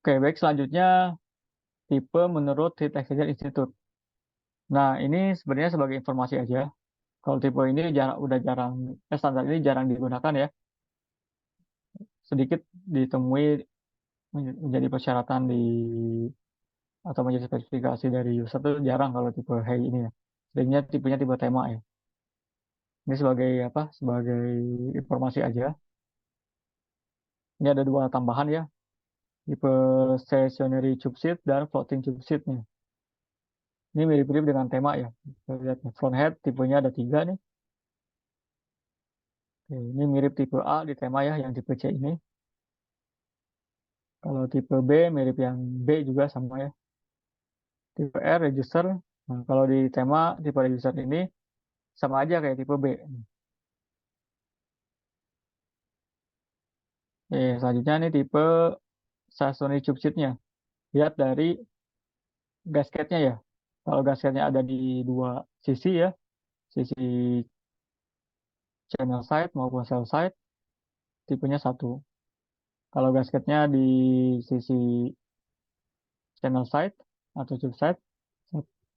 S1: Oke, baik selanjutnya tipe menurut Heat Exchanger Institute. Nah, ini sebenarnya sebagai informasi aja. Kalau tipe ini udah jarang, standar ini jarang digunakan ya. Sedikit ditemui menjadi persyaratan atau menjadi spesifikasi dari user itu jarang kalau tipe Hey ini ya. Seringnya tipenya tipe tema ya. Ini sebagai apa? Sebagai informasi aja. Ini ada dua tambahan ya. Tipe stationary tube seat dan floating tube seat nih. Ini mirip-mirip dengan tema ya. Kita lihat nih, front head tipenya ada tiga nih. Oke, ini mirip tipe A di tema ya, yang tipe C ini. Kalau tipe B mirip yang B juga sama ya. Tipe R register. Nah, kalau di tema tipe register ini sama aja kayak tipe B. Selanjutnya nih tipe stationary tube seat-nya. Lihat dari gasketnya ya. Kalau gasketnya ada di dua sisi ya, sisi channel side maupun cell side, tipenya satu. Kalau gasketnya di sisi channel side atau tube side,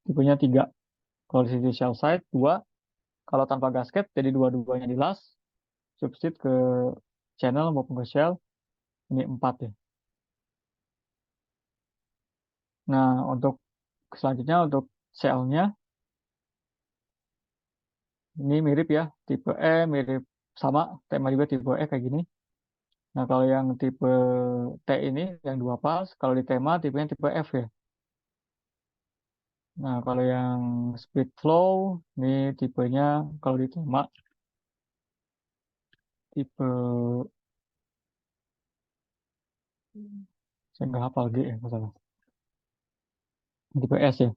S1: tipenya tiga. Kalau di sisi shell side, dua. Kalau tanpa gasket, jadi dua-duanya di las, substitute ke channel maupun ke shell, ini empat ya. Nah, untuk selanjutnya untuk shell-nya, ini mirip ya, tipe E mirip sama, tema juga tipe E kayak gini. Nah, kalau yang tipe T ini, yang dua pas, kalau di tema tipenya tipe F ya. Nah, kalau yang speed flow, ini tipenya kalau di tema tipe, saya nggak hafal G ya, masalah. Tipe S ya.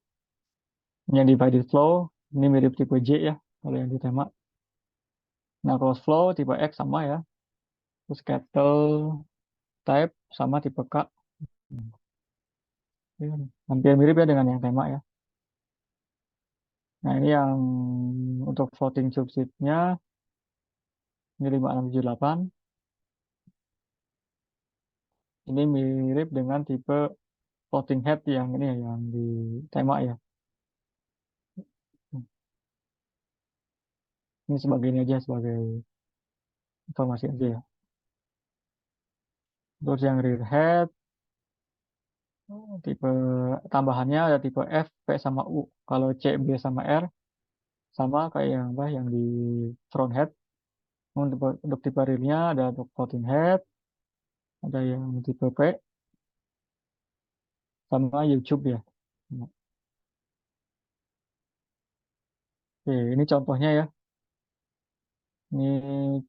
S1: Yang divided flow, ini mirip tipe J ya, kalau yang di tema. Nah, close flow tipe X sama ya. Terus kettle type sama tipe K. Ini hampir mirip ya dengan yang tema ya. Nah, ini yang untuk floating subsitnya, ini 5678. Ini mirip dengan tipe floating head yang ini ya, yang di tema ya. Ini sebagai ini aja, sebagai informasi aja ya. Terus yang rear head, tipe tambahannya ada tipe F, P sama U. Kalau C, B sama R sama kayak yang apa yang di front head. Untuk tipe rear-nya ada untuk floating head, ada yang tipe P sama YouTube ya. Nah, oke, ini contohnya ya. Ini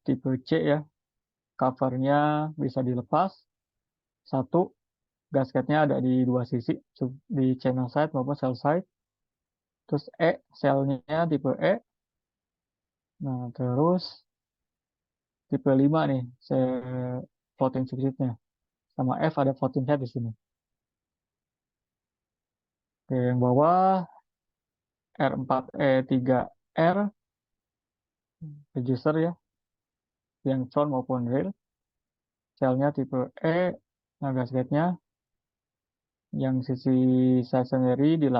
S1: tipe C ya. Covernya bisa dilepas. Satu, gasketnya ada di dua sisi, di channel side maupun cell side. Terus E, selnya tipe E. Nah, terus tipe 5 nih, floating subscriptnya. Sama F ada floating head di sini. Oke, yang bawah R4E3R, register ya, yang front maupun rear. Selnya tipe E, nah gasketnya yang sisi side sendiri di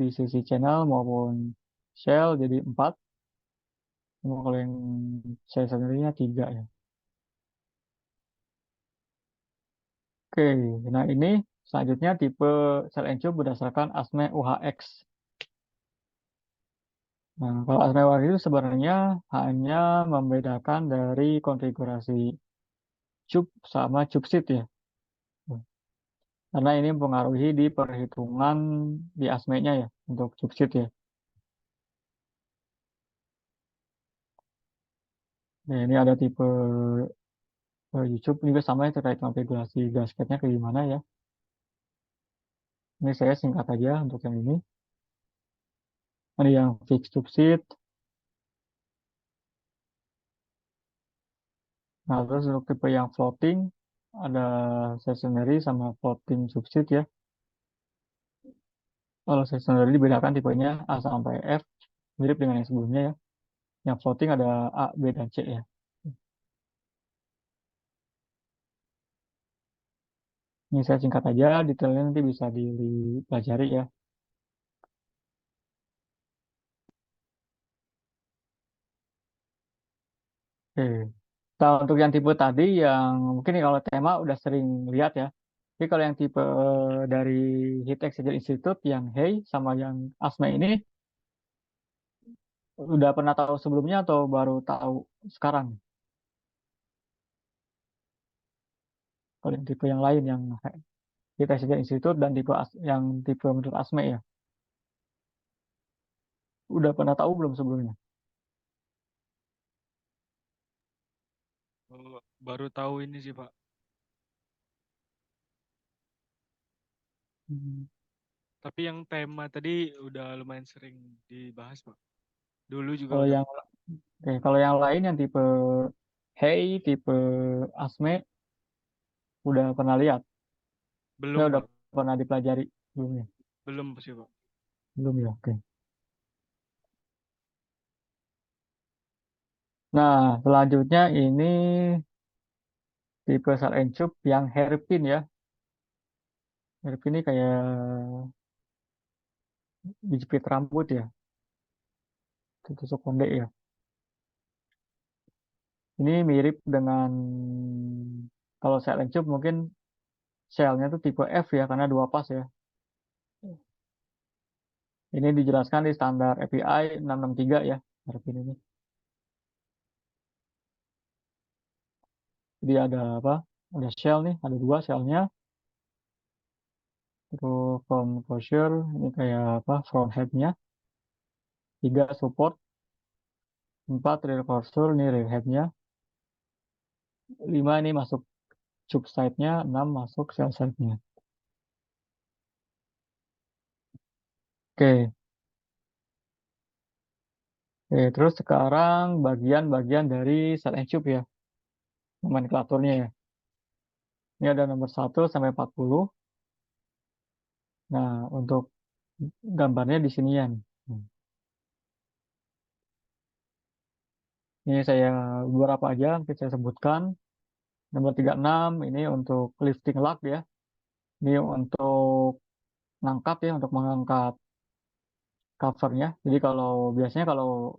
S1: sisi channel maupun shell jadi 4. Kalau yang side sendirinya 3 ya. Oke, nah ini selanjutnya tipe cell and tube berdasarkan ASME UHX. Nah, kalau ASME UHX itu sebenarnya hanya membedakan dari konfigurasi tube sama tube seat ya. Karena ini mempengaruhi di perhitungan di ASME-nya ya, untuk tube seat ya. Nah, ini ada tipe YouTube juga sama ya terkait konfigurasi gasketnya kayak gimana ya. Ini saya singkat aja untuk yang ini. Ini yang fixed tube seat. Nah, terus untuk tipe yang floating, ada stationary sama floating substitute ya. Kalau stationary dibedakan tipenya A sampai F, mirip dengan yang sebelumnya ya. Yang floating ada A, B, dan C ya. Ini saya singkat aja, detailnya nanti bisa dipelajari ya. Oke. Nah, untuk yang tipe tadi, yang mungkin kalau tema udah sering lihat ya. Tapi kalau yang tipe dari Heat Exchanger Institute, yang HEI sama yang ASME ini, udah pernah tahu sebelumnya atau baru tahu sekarang? Kalau yang tipe yang lain yang kita Exchanger Institute dan yang tipe menurut ASME ya, udah pernah tahu belum sebelumnya?
S2: Oh, baru tahu ini sih Pak.
S1: Hmm.
S2: Tapi yang tema tadi udah lumayan sering dibahas Pak. Dulu juga
S1: Kalau
S2: udah
S1: yang Oke, kalau yang lain yang tipe HEI, tipe ASME udah pernah lihat? Ya
S2: belum
S1: udah
S2: Pak.
S1: pernah dipelajari sebelumnya?
S2: Belum sih Pak.
S1: Belum ya, oke. Nah, selanjutnya ini tipe sal and tube yang hairpin ya. Hairpin ini kayak dijepit rambut ya, tusuk pendek ya. Ini mirip dengan kalau sal and tube mungkin shellnya tuh tipe F ya, karena dua pas ya. Ini dijelaskan di standar API 663 ya, hairpin ini. Jadi ada apa? Ada shell nih, ada dua shellnya. Terus front closure, ini kayak apa? Front headnya. Tiga support, empat rear closure, ini rear headnya. Lima ini masuk tube side-nya, enam masuk shell side-nya. Oke. Oke, terus sekarang bagian-bagian dari cell and tube ya, nomenklaturnya ya. Ini ada nomor 1 sampai 40. Nah, untuk gambarnya di sinian. Ini saya beberapa aja, mungkin saya sebutkan. Nomor 36 ini untuk lifting lug ya. Ini untuk ngangkat ya, untuk mengangkat covernya. Jadi kalau biasanya kalau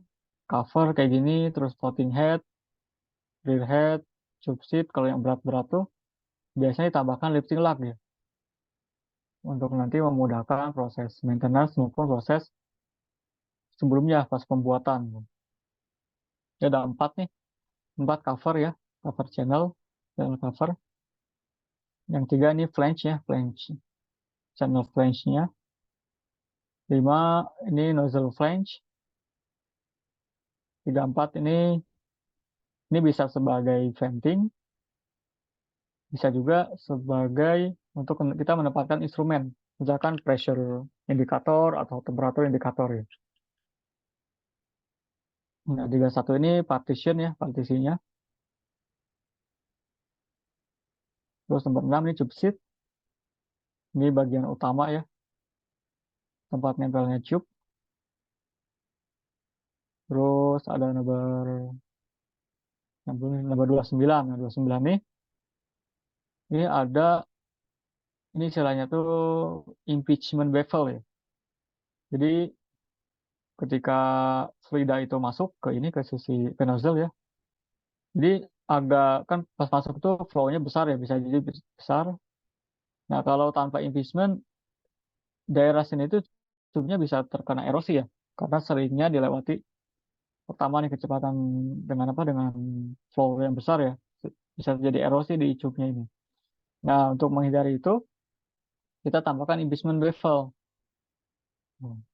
S1: cover kayak gini, terus floating head, rear head, tube seat, kalau yang berat-berat tuh biasanya ditambahkan lifting lug ya, untuk nanti memudahkan proses maintenance maupun proses sebelumnya pas pembuatan. Ya ada empat nih, empat cover ya, cover channel cover. Yang tiga ini flange ya, flange, channel flange-nya. Lima ini nozzle flange. Tiga empat ini bisa sebagai venting, bisa juga sebagai untuk kita menempatkan instrumen, misalkan pressure indikator atau temperatur indikator ya. Nah, tiga satu ini partition ya, partisinya. Terus nomor 6 ini tube seat. Ini bagian utama ya, tempat nempelnya tube. Terus ada nomor 29. Nah, 29 ini ada, ini istilahnya tuh impeachment bevel ya. Jadi ketika fluida itu masuk ke ini ke sisi ke nozzle ya. Jadi agak kan pas masuk itu flow-nya besar ya, bisa jadi besar. Nah, kalau tanpa impeachment, daerah sini itu tube-nya bisa terkena erosi ya. Karena seringnya dilewati pertama nih kecepatan dengan apa dengan flow yang besar ya. Bisa terjadi erosi di tube-nya ini. Nah, untuk menghindari itu, kita tambahkan impeachment bevel. Hmm.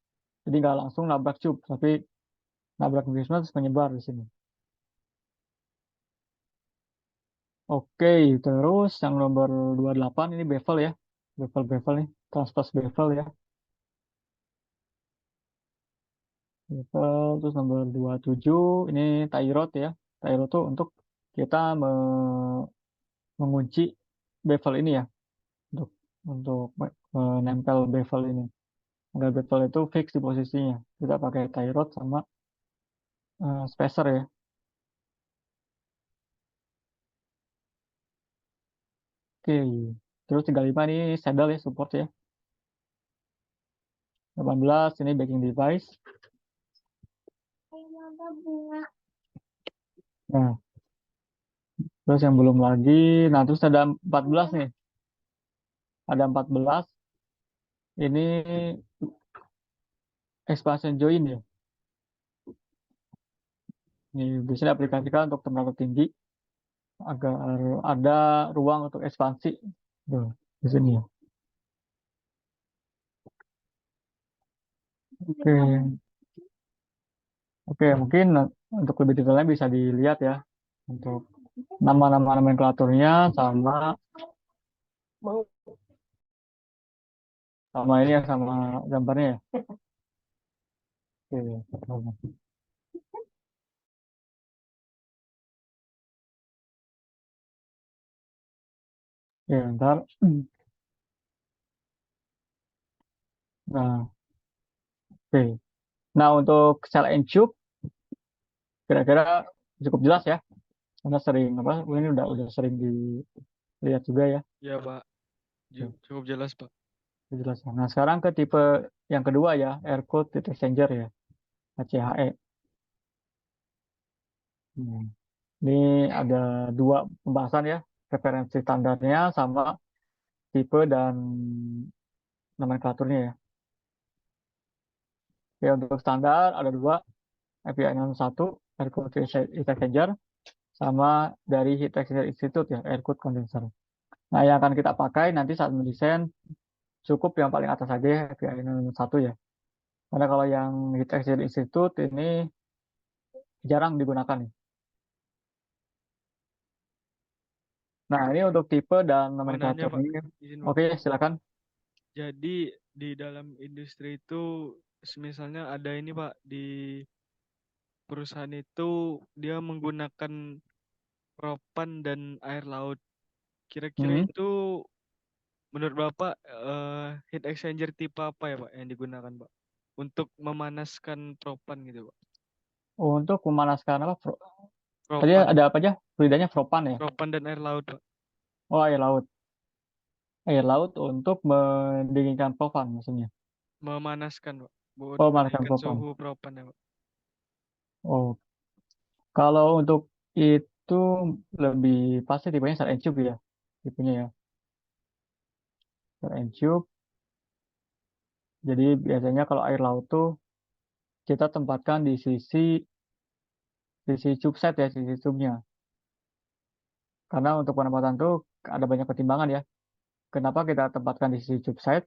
S1: Jadi nggak langsung nabrak tube, tapi nabrak impeachment terus menyebar di sini. Oke, terus yang nomor 28 ini bevel ya. Bevel nih, transverse bevel ya. Bevel, terus nomor 27 ini tie rod ya. Tie rod tuh untuk kita mengunci bevel ini ya, untuk menempel bevel ini. Agar bevel itu fix di posisinya. Kita pakai tie rod sama spacer ya. Oke, terus 35 ini saddle ya, support ya. 18 ini backing device. Nah, terus yang belum lagi, nah terus ada 14 nih. Ada 14, ini expansion joint ya. Ini bisa diaplikasikan untuk temperatur tinggi agar ada ruang untuk ekspansi. Tuh, di sini ya. Oke, oke, mungkin untuk lebih detailnya bisa dilihat ya untuk nama-nama nomenklaturnya sama sama ini ya sama gambarnya ya. Oke, ya, ntar. Nah, oke. Nah, untuk cell and tube kira-kira cukup jelas ya. Karena sering apa? Ini udah sering dilihat juga ya.
S2: Ya Pak,
S1: Oke,
S2: cukup jelas Pak.
S1: jelas. Nah, sekarang ke tipe yang kedua ya, air cooled heat exchanger ya, ACHE. Hmm. Ini ada dua pembahasan ya, referensi standarnya sama tipe dan nomenklaturnya ya. Ya, untuk standar ada dua, API 61, air cooled heat exchanger, sama dari Heat Exchanger Institute ya, air cooled condenser. Nah, yang akan kita pakai nanti saat mendesain cukup yang paling atas saja ya, API 61 ya. Karena kalau yang Heat Exchanger Institute ini jarang digunakan nih. Nah, ini untuk tipe dan
S2: Mau nanya Pak,
S1: nomenklaturnya.
S2: izin Pak.
S1: Oke, silakan.
S2: Jadi di dalam industri itu misalnya ada ini Pak, di perusahaan itu dia menggunakan propan dan air laut. Kira-kira
S1: Hmm.
S2: itu menurut Bapak heat exchanger tipe apa ya Pak yang digunakan Pak? Untuk memanaskan propan gitu Pak.
S1: Untuk memanaskan apa? Tadi
S2: Propan,
S1: ada apa aja? Fluidanya propan ya?
S2: propan dan air laut Pak.
S1: Oh, air laut. air laut untuk mendinginkan propan maksudnya.
S2: Memanaskan, Pak. Buat
S1: Oh, manaskan
S2: menaikkan
S1: propan.
S2: suhu propan ya, Pak.
S1: Oh, kalau untuk itu lebih pasti tipenya Star and Tube ya, tipenya ya. Star and Tube. Jadi biasanya kalau air laut tuh kita tempatkan di sisi tube set ya, sisi tube-nya. Karena untuk penempatan tuh ada banyak pertimbangan ya. Kenapa kita tempatkan di sisi tube set?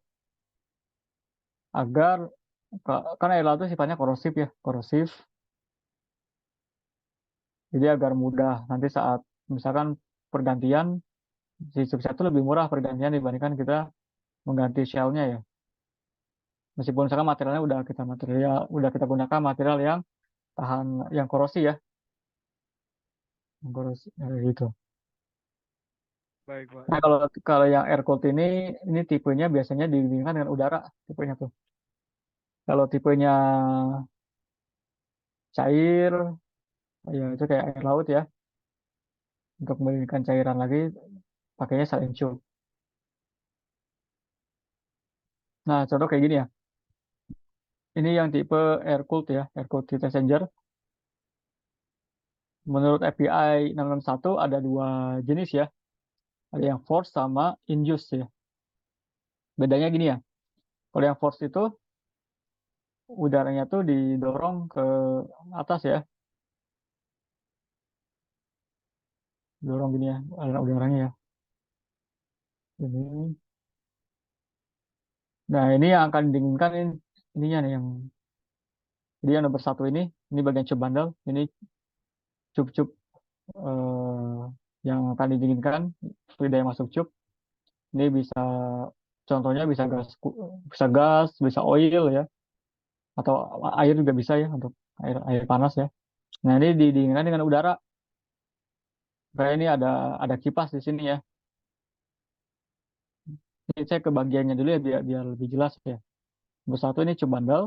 S1: Agar karena air laut itu sifatnya korosif ya, korosif. Jadi agar mudah nanti saat misalkan pergantian si tube set itu lebih murah pergantian dibandingkan kita mengganti shell-nya ya. Meskipun misalkan materialnya udah kita gunakan material yang tahan yang korosi ya, yang korosi gitu.
S2: Baik, Pak.
S1: Nah, kalau kalau yang air cooled ini tipenya biasanya didinginkan dengan udara tipenya tuh. Kalau tipenya cair, ya itu kayak air laut ya. Untuk mendinginkan cairan lagi, pakainya saline tube. Nah, contoh kayak gini ya. Ini yang tipe air cooled ya, air cooled heat exchanger. Menurut API 661 ada dua jenis ya. Ada yang forced sama induced ya. Bedanya gini ya. Kalau yang forced itu udaranya tuh didorong ke atas ya, dorong gini ya, aliran udaranya ya. Ini. Nah, ini yang akan didinginkan ininya nih yang jadi yang nomor satu ini bagian cup bandel, ini cup-cup eh, yang akan didinginkan, fluida yang masuk cup. Ini bisa contohnya bisa gas, bisa oil ya, atau air juga bisa ya untuk air air panas ya. Nah, ini didinginkan dengan udara. Kayak ini ada kipas di sini ya. Ini saya ke bagiannya dulu ya biar biar lebih jelas ya. Nomor satu ini cup bandel,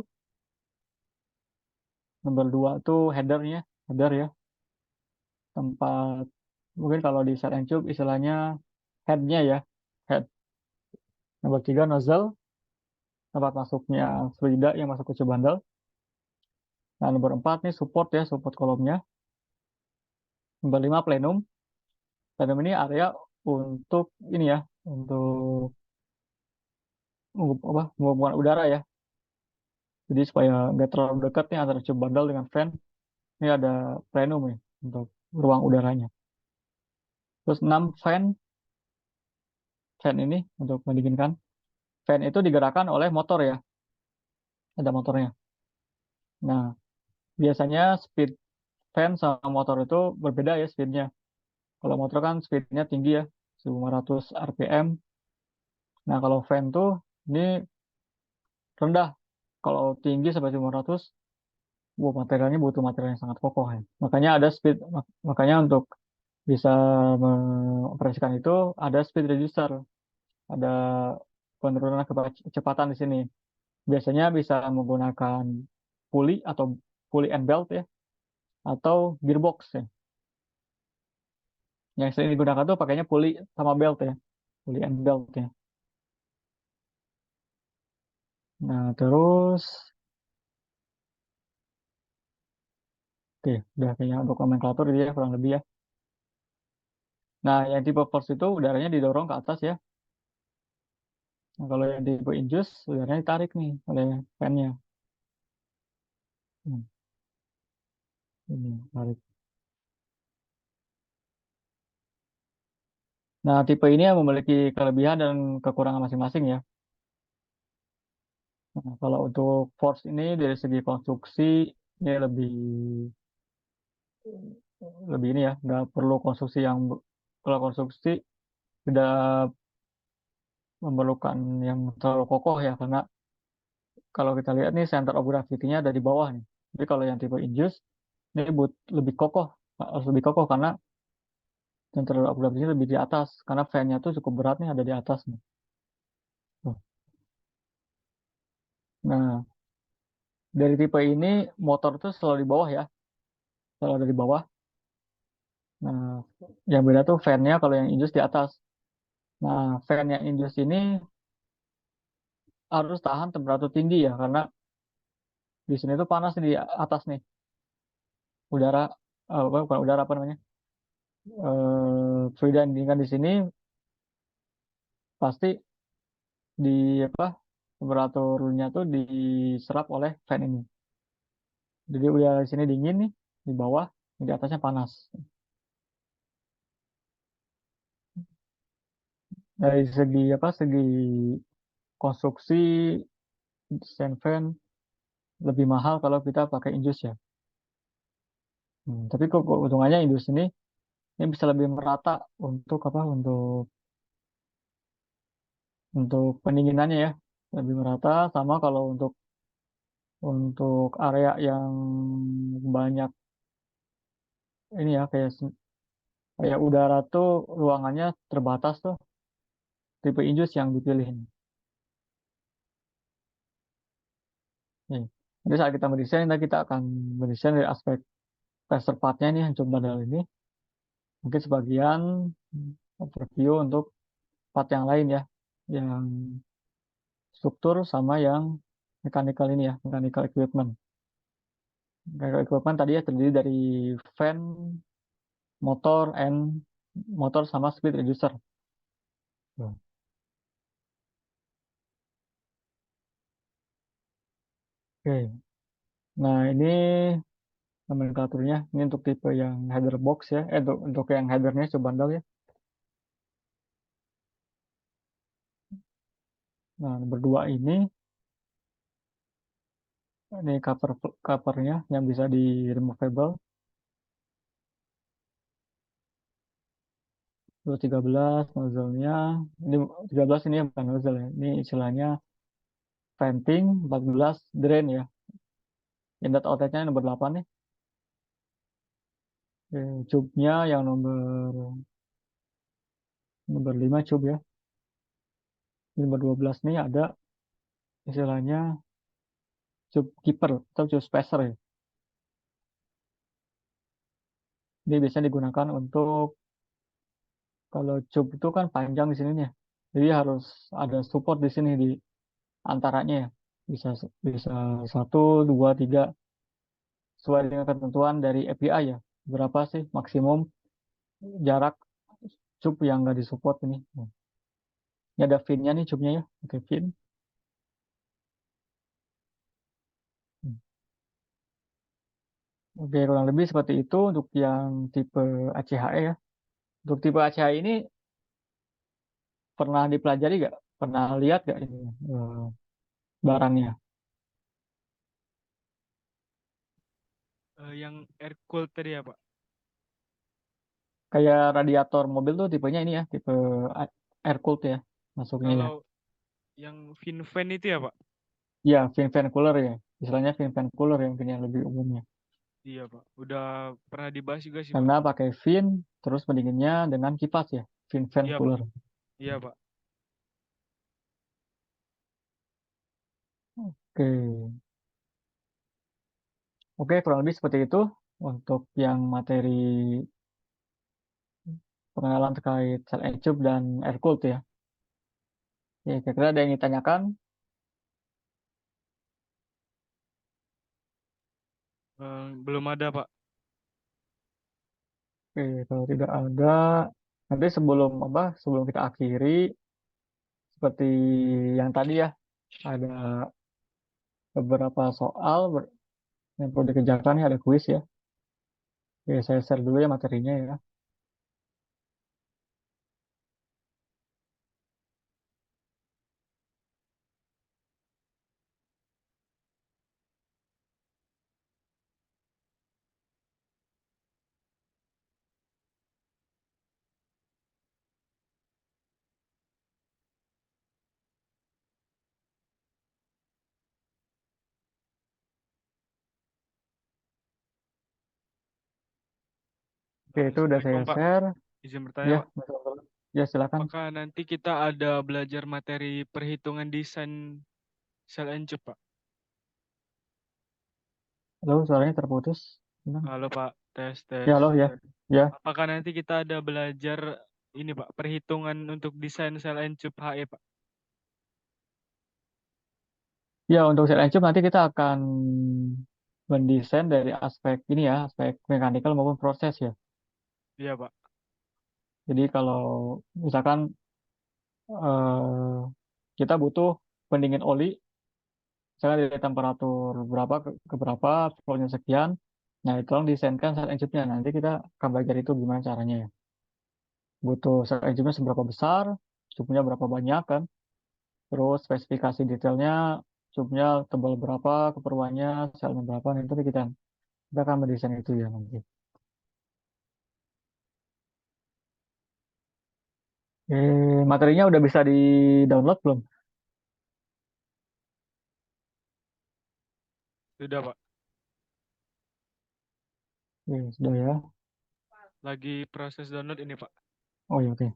S1: nomor dua tuh header ya, tempat mungkin kalau di set and tube istilahnya headnya ya, head. Nomor tiga nozzle, tempat masuknya fluida yang masuk ke cup bandel. Nah, nomor empat nih support kolomnya. Nomor lima plenum. Plenum ini area untuk ini ya, untuk menghubungkan udara ya. Jadi supaya nggak terlalu dekat nih antara cup bandel dengan fan. Ini ada plenum nih untuk ruang udaranya. Terus 6 fan ini untuk mendinginkan. Fan itu digerakkan oleh motor ya, ada motornya. Nah, biasanya speed fan sama motor itu berbeda ya speednya. Kalau motor kan speednya tinggi ya, 1500 RPM. Nah, kalau fan tuh ini rendah. Kalau tinggi sampai 1500, materialnya butuh material yang sangat kokoh ya. Makanya ada makanya untuk bisa mengoperasikan itu ada speed reducer, ada penurunan kecepatan di sini. Biasanya bisa menggunakan pulley atau pulley and belt ya, atau gearbox ya. Yang sering digunakan tuh pakainya pulley sama belt ya, pulley and belt ya. Nah, terus, oke, udah kayaknya untuk nomenklatur dia kurang lebih ya. Nah, yang tipe force itu udaranya didorong ke atas ya. Nah, kalau yang tipe induce, udaranya ditarik nih oleh fan-nya. Hmm, ini tarik. Nah, tipe ini yang memiliki kelebihan dan kekurangan masing-masing ya. Nah, kalau untuk force ini dari segi konstruksi ini lebih lebih ini ya, nggak perlu konstruksi kalau konstruksi tidak memerlukan yang terlalu kokoh ya, karena kalau kita lihat nih center of gravity-nya ada di bawah nih. Jadi kalau yang tipe induce ini lebih kokoh, harus lebih kokoh karena center of gravity-nya lebih di atas, karena fan-nya tuh cukup berat nih ada di atas nih. Tuh. Nah, dari tipe ini motor tuh selalu di bawah ya, selalu ada di bawah. Nah, yang beda tuh fan-nya kalau yang induce di atas. Nah, fan yang induce ini harus tahan temperatur tinggi ya, karena di sini tuh panas di atas nih, udara, bukan udara apa namanya, fluida yang dingin di sini pasti di apa temperaturnya tuh diserap oleh fan ini. Jadi udara di sini dingin nih, di bawah, di atasnya panas. Dari segi apa, segi konstruksi desain fan lebih mahal kalau kita pakai Indus ya. Tapi kok keuntungannya Indus ini bisa lebih merata untuk apa, untuk pendinginannya ya, lebih merata. Sama kalau untuk area yang banyak ini ya, kayak udara tuh ruangannya terbatas tuh, tipe Indus yang dipilih. Nih. Jadi saat kita mendesain, kita akan mendesain dari aspek tester part-nya nih, yang coba model ini. Mungkin sebagian overview untuk part yang lain ya, yang struktur sama yang mechanical ini ya, mechanical equipment. Mechanical equipment tadi ya terdiri dari fan, motor sama speed reducer. Tuh. Oke. Nah, ini nomenklaturnya. Ini untuk tipe yang header box ya. Untuk yang headernya coba bandel ya. Nah, berdua ini covernya yang bisa di removable. 213 nozzle-nya. Ini 13 ini bukan nozzle ya. Ini istilahnya venting, 14 drain ya. Inlet outlet-nya nomor 8 nih. Tube-nya yang nomor 5 tube ya. Ini nomor 12 nih ada istilahnya tube keeper atau tube spacer ya. Ini biasanya digunakan untuk kalau tube itu kan panjang di sini nih. Jadi harus ada support di sini di antaranya ya. Bisa bisa satu, dua, tiga sesuai dengan ketentuan dari API ya. Berapa sih maksimum jarak tube yang nggak disupport ini? Ini ada fin-nya nih tube-nya ya. Oke, fin. Oke, kurang lebih seperti itu untuk yang tipe ACHE ya. Untuk tipe ACHE ini pernah dipelajari nggak? Pernah lihat nggak ini barangnya?
S2: Yang air cooled tadi ya Pak.
S1: Kayak radiator mobil tuh tipenya ini ya, tipe air cooled ya masuknya ya.
S2: Kalau yang FinFan itu ya Pak.
S1: Ya, fin-fan cooler ya. Istilahnya fin-fan cooler yang punya lebih umumnya.
S2: Iya Pak. Udah pernah dibahas juga sih Pak.
S1: Karena pakai fin, terus pendinginnya dengan kipas ya, fin-fan
S2: Iya Pak.
S1: cooler.
S2: Iya Pak.
S1: Oke. Oke, kurang lebih seperti itu untuk yang materi pengenalan terkait cell and tube dan air cooled ya. Ya, kira-kira ada yang ditanyakan?
S2: Belum ada Pak.
S1: Oke, kalau tidak ada, nanti sebelum kita akhiri, seperti yang tadi ya, ada beberapa soal yang perlu dikerjakan ya, ada kuis ya. Oke, saya share dulu ya materinya ya. Oke, itu udah saya
S2: Assalamualaikum Pak.
S1: share.
S2: Izin bertanya
S1: Ya,
S2: Pak.
S1: betul. Ya, silakan.
S2: Apakah nanti kita ada belajar materi perhitungan desain sel and tube Pak?
S1: Halo, suaranya terputus. Gimana?
S2: Halo Pak. Tes
S1: Ya,
S2: tes.
S1: halo ya. Ya,
S2: Apakah nanti kita ada belajar ini Pak, perhitungan untuk desain sel and tube HE Pak.
S1: Ya, untuk set and tube nanti kita akan mendesain dari aspek ini ya, aspek mekanikal maupun proses ya.
S2: Iya Pak.
S1: Jadi kalau misalkan kita butuh pendingin oli, misalkan dari temperatur berapa ke berapa, flow-nya sekian, nah itu tolong desainkan set and tube-nya. Nanti kita akan belajar itu gimana caranya ya. Butuh set and tube-nya seberapa besar, tube-nya berapa banyak kan, terus spesifikasi detailnya, tube-nya tebal berapa, keperluannya, selnya berapa, nah, itu kita akan mendesain itu ya nanti. Materinya udah bisa di-download belum?
S2: Sudah Pak.
S1: Sudah ya.
S2: Lagi proses download ini Pak.
S1: Oh ya, oke.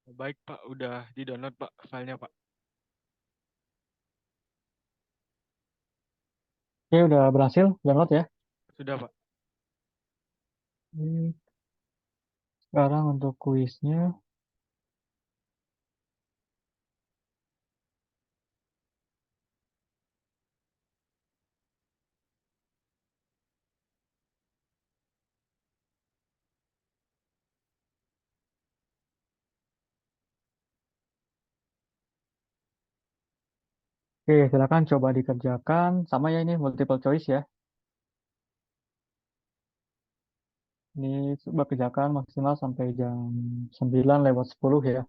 S2: Baik Pak, udah di-download Pak filenya Pak.
S1: Oke, udah berhasil download ya.
S2: Sudah Pak.
S1: Hmm, Sekarang untuk kuisnya. Oke, silakan coba dikerjakan. Sama ya ini multiple choice ya. Ini coba kerjakan maksimal sampai jam 9:10 ya.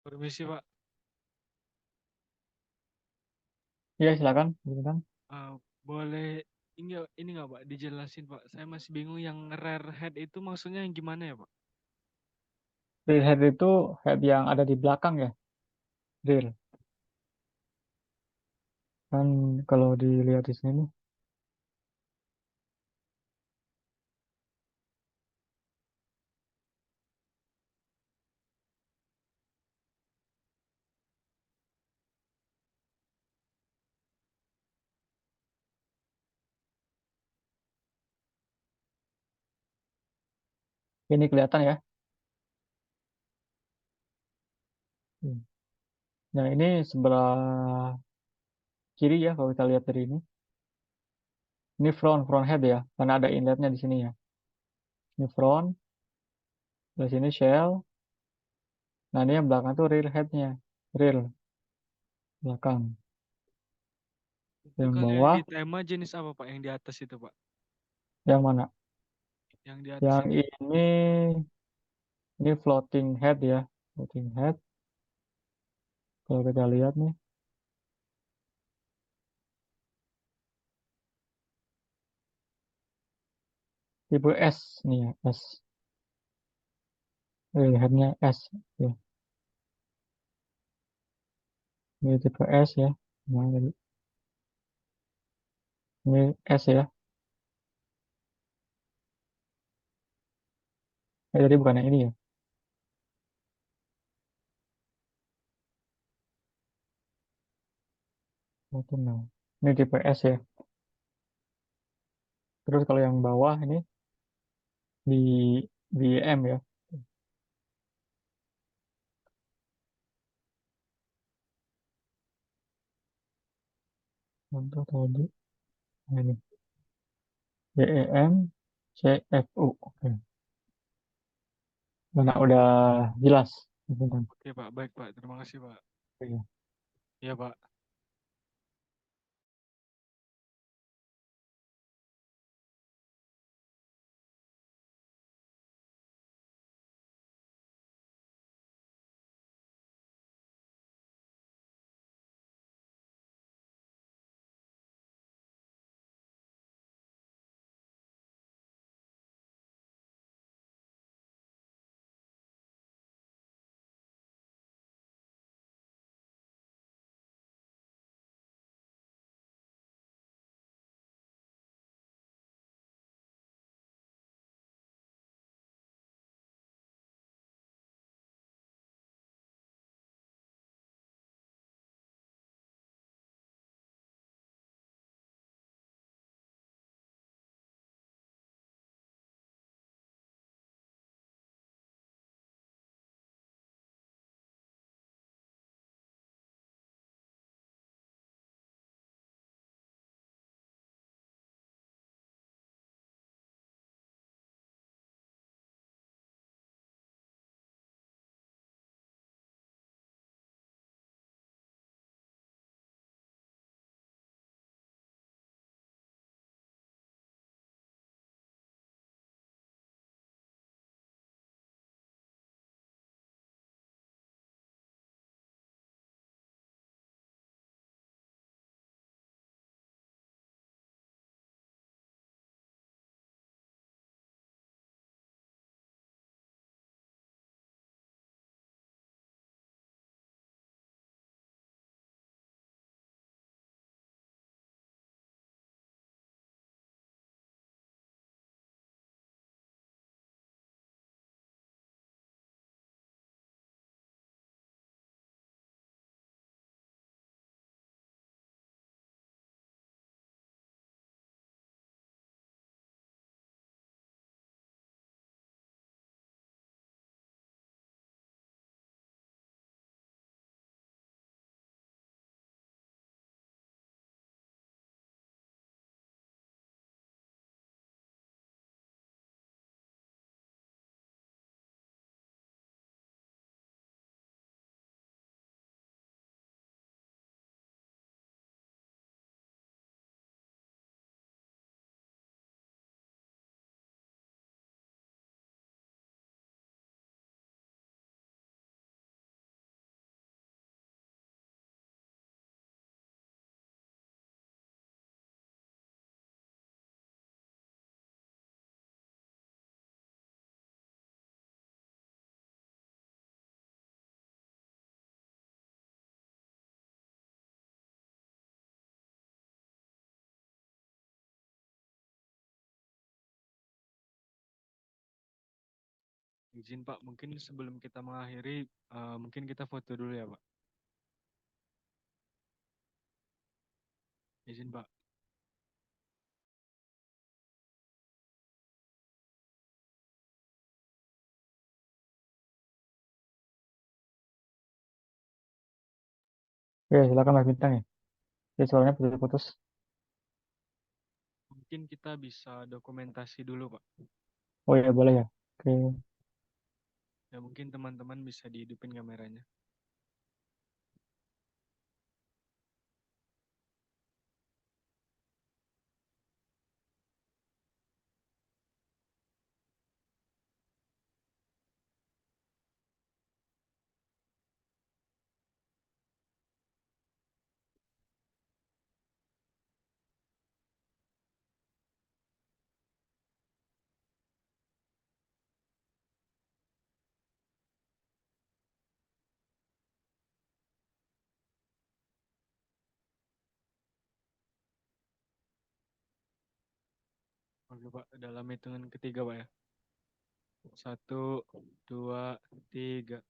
S2: Permisi Pak.
S1: Iya, silakan. Silakan.
S2: Ah, boleh ini nggak Pak dijelasin Pak? Saya masih bingung yang rare head itu maksudnya yang gimana ya Pak?
S1: Rear head itu head yang ada di belakang ya, rear. Kan kalau dilihat di sini, ini kelihatan ya. Hmm. Nah, ini sebelah kiri ya kalau kita lihat dari ini. Ini front head ya, karena ada inletnya di sini ya. Ini front, di sini shell. Nah, ini yang belakang tuh rear headnya, rear belakang.
S2: Itu
S1: Yang
S2: kalau yang
S1: bawah,
S2: di tema jenis apa Pak? Yang di atas itu Pak?
S1: yang mana?
S2: Yang di atas
S1: Yang
S2: itu.
S1: ini floating head ya, floating head. Kalau kita lihat nih, tipe S nih ya, S. Rear headnya S. Ya. Ini tipe S ya. Nah, ini S ya. Jadi bukan yang ini ya. Oke, nah. Ini tipe S ya. Terus kalau yang bawah ini di M ya. Contoh tadi. Nah, ini BEM CFU. Oke. Mana udah jelas. Oke.
S2: Oke Pak, baik Pak. Terima kasih Pak.
S1: Oke.
S2: Iya Pak. Izin Pak, mungkin sebelum kita mengakhiri, mungkin kita foto dulu ya Pak. Izin Pak.
S1: Ya, silakan Mas Bintang ya. Ya, suaranya putus-putus.
S2: Mungkin kita bisa dokumentasi dulu Pak.
S1: Oh ya, boleh ya. Oke,
S2: Ya mungkin teman-teman bisa dihidupin kameranya. Oke Pak, dalam hitungan ketiga Pak ya. 1, 2, 3.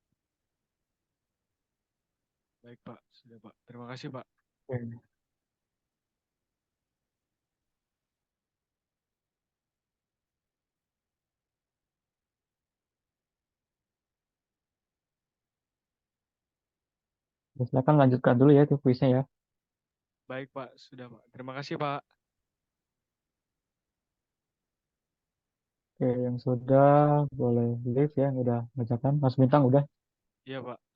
S2: Baik Pak, sudah Pak. Terima kasih Pak.
S1: oke. Ya, silakan lanjutkan dulu ya itu kuisnya ya.
S2: Baik Pak, sudah Pak. Terima kasih Pak.
S1: Oke, yang sudah boleh leave ya, yang udah bacakan. Mas Bintang udah.
S2: Iya Pak.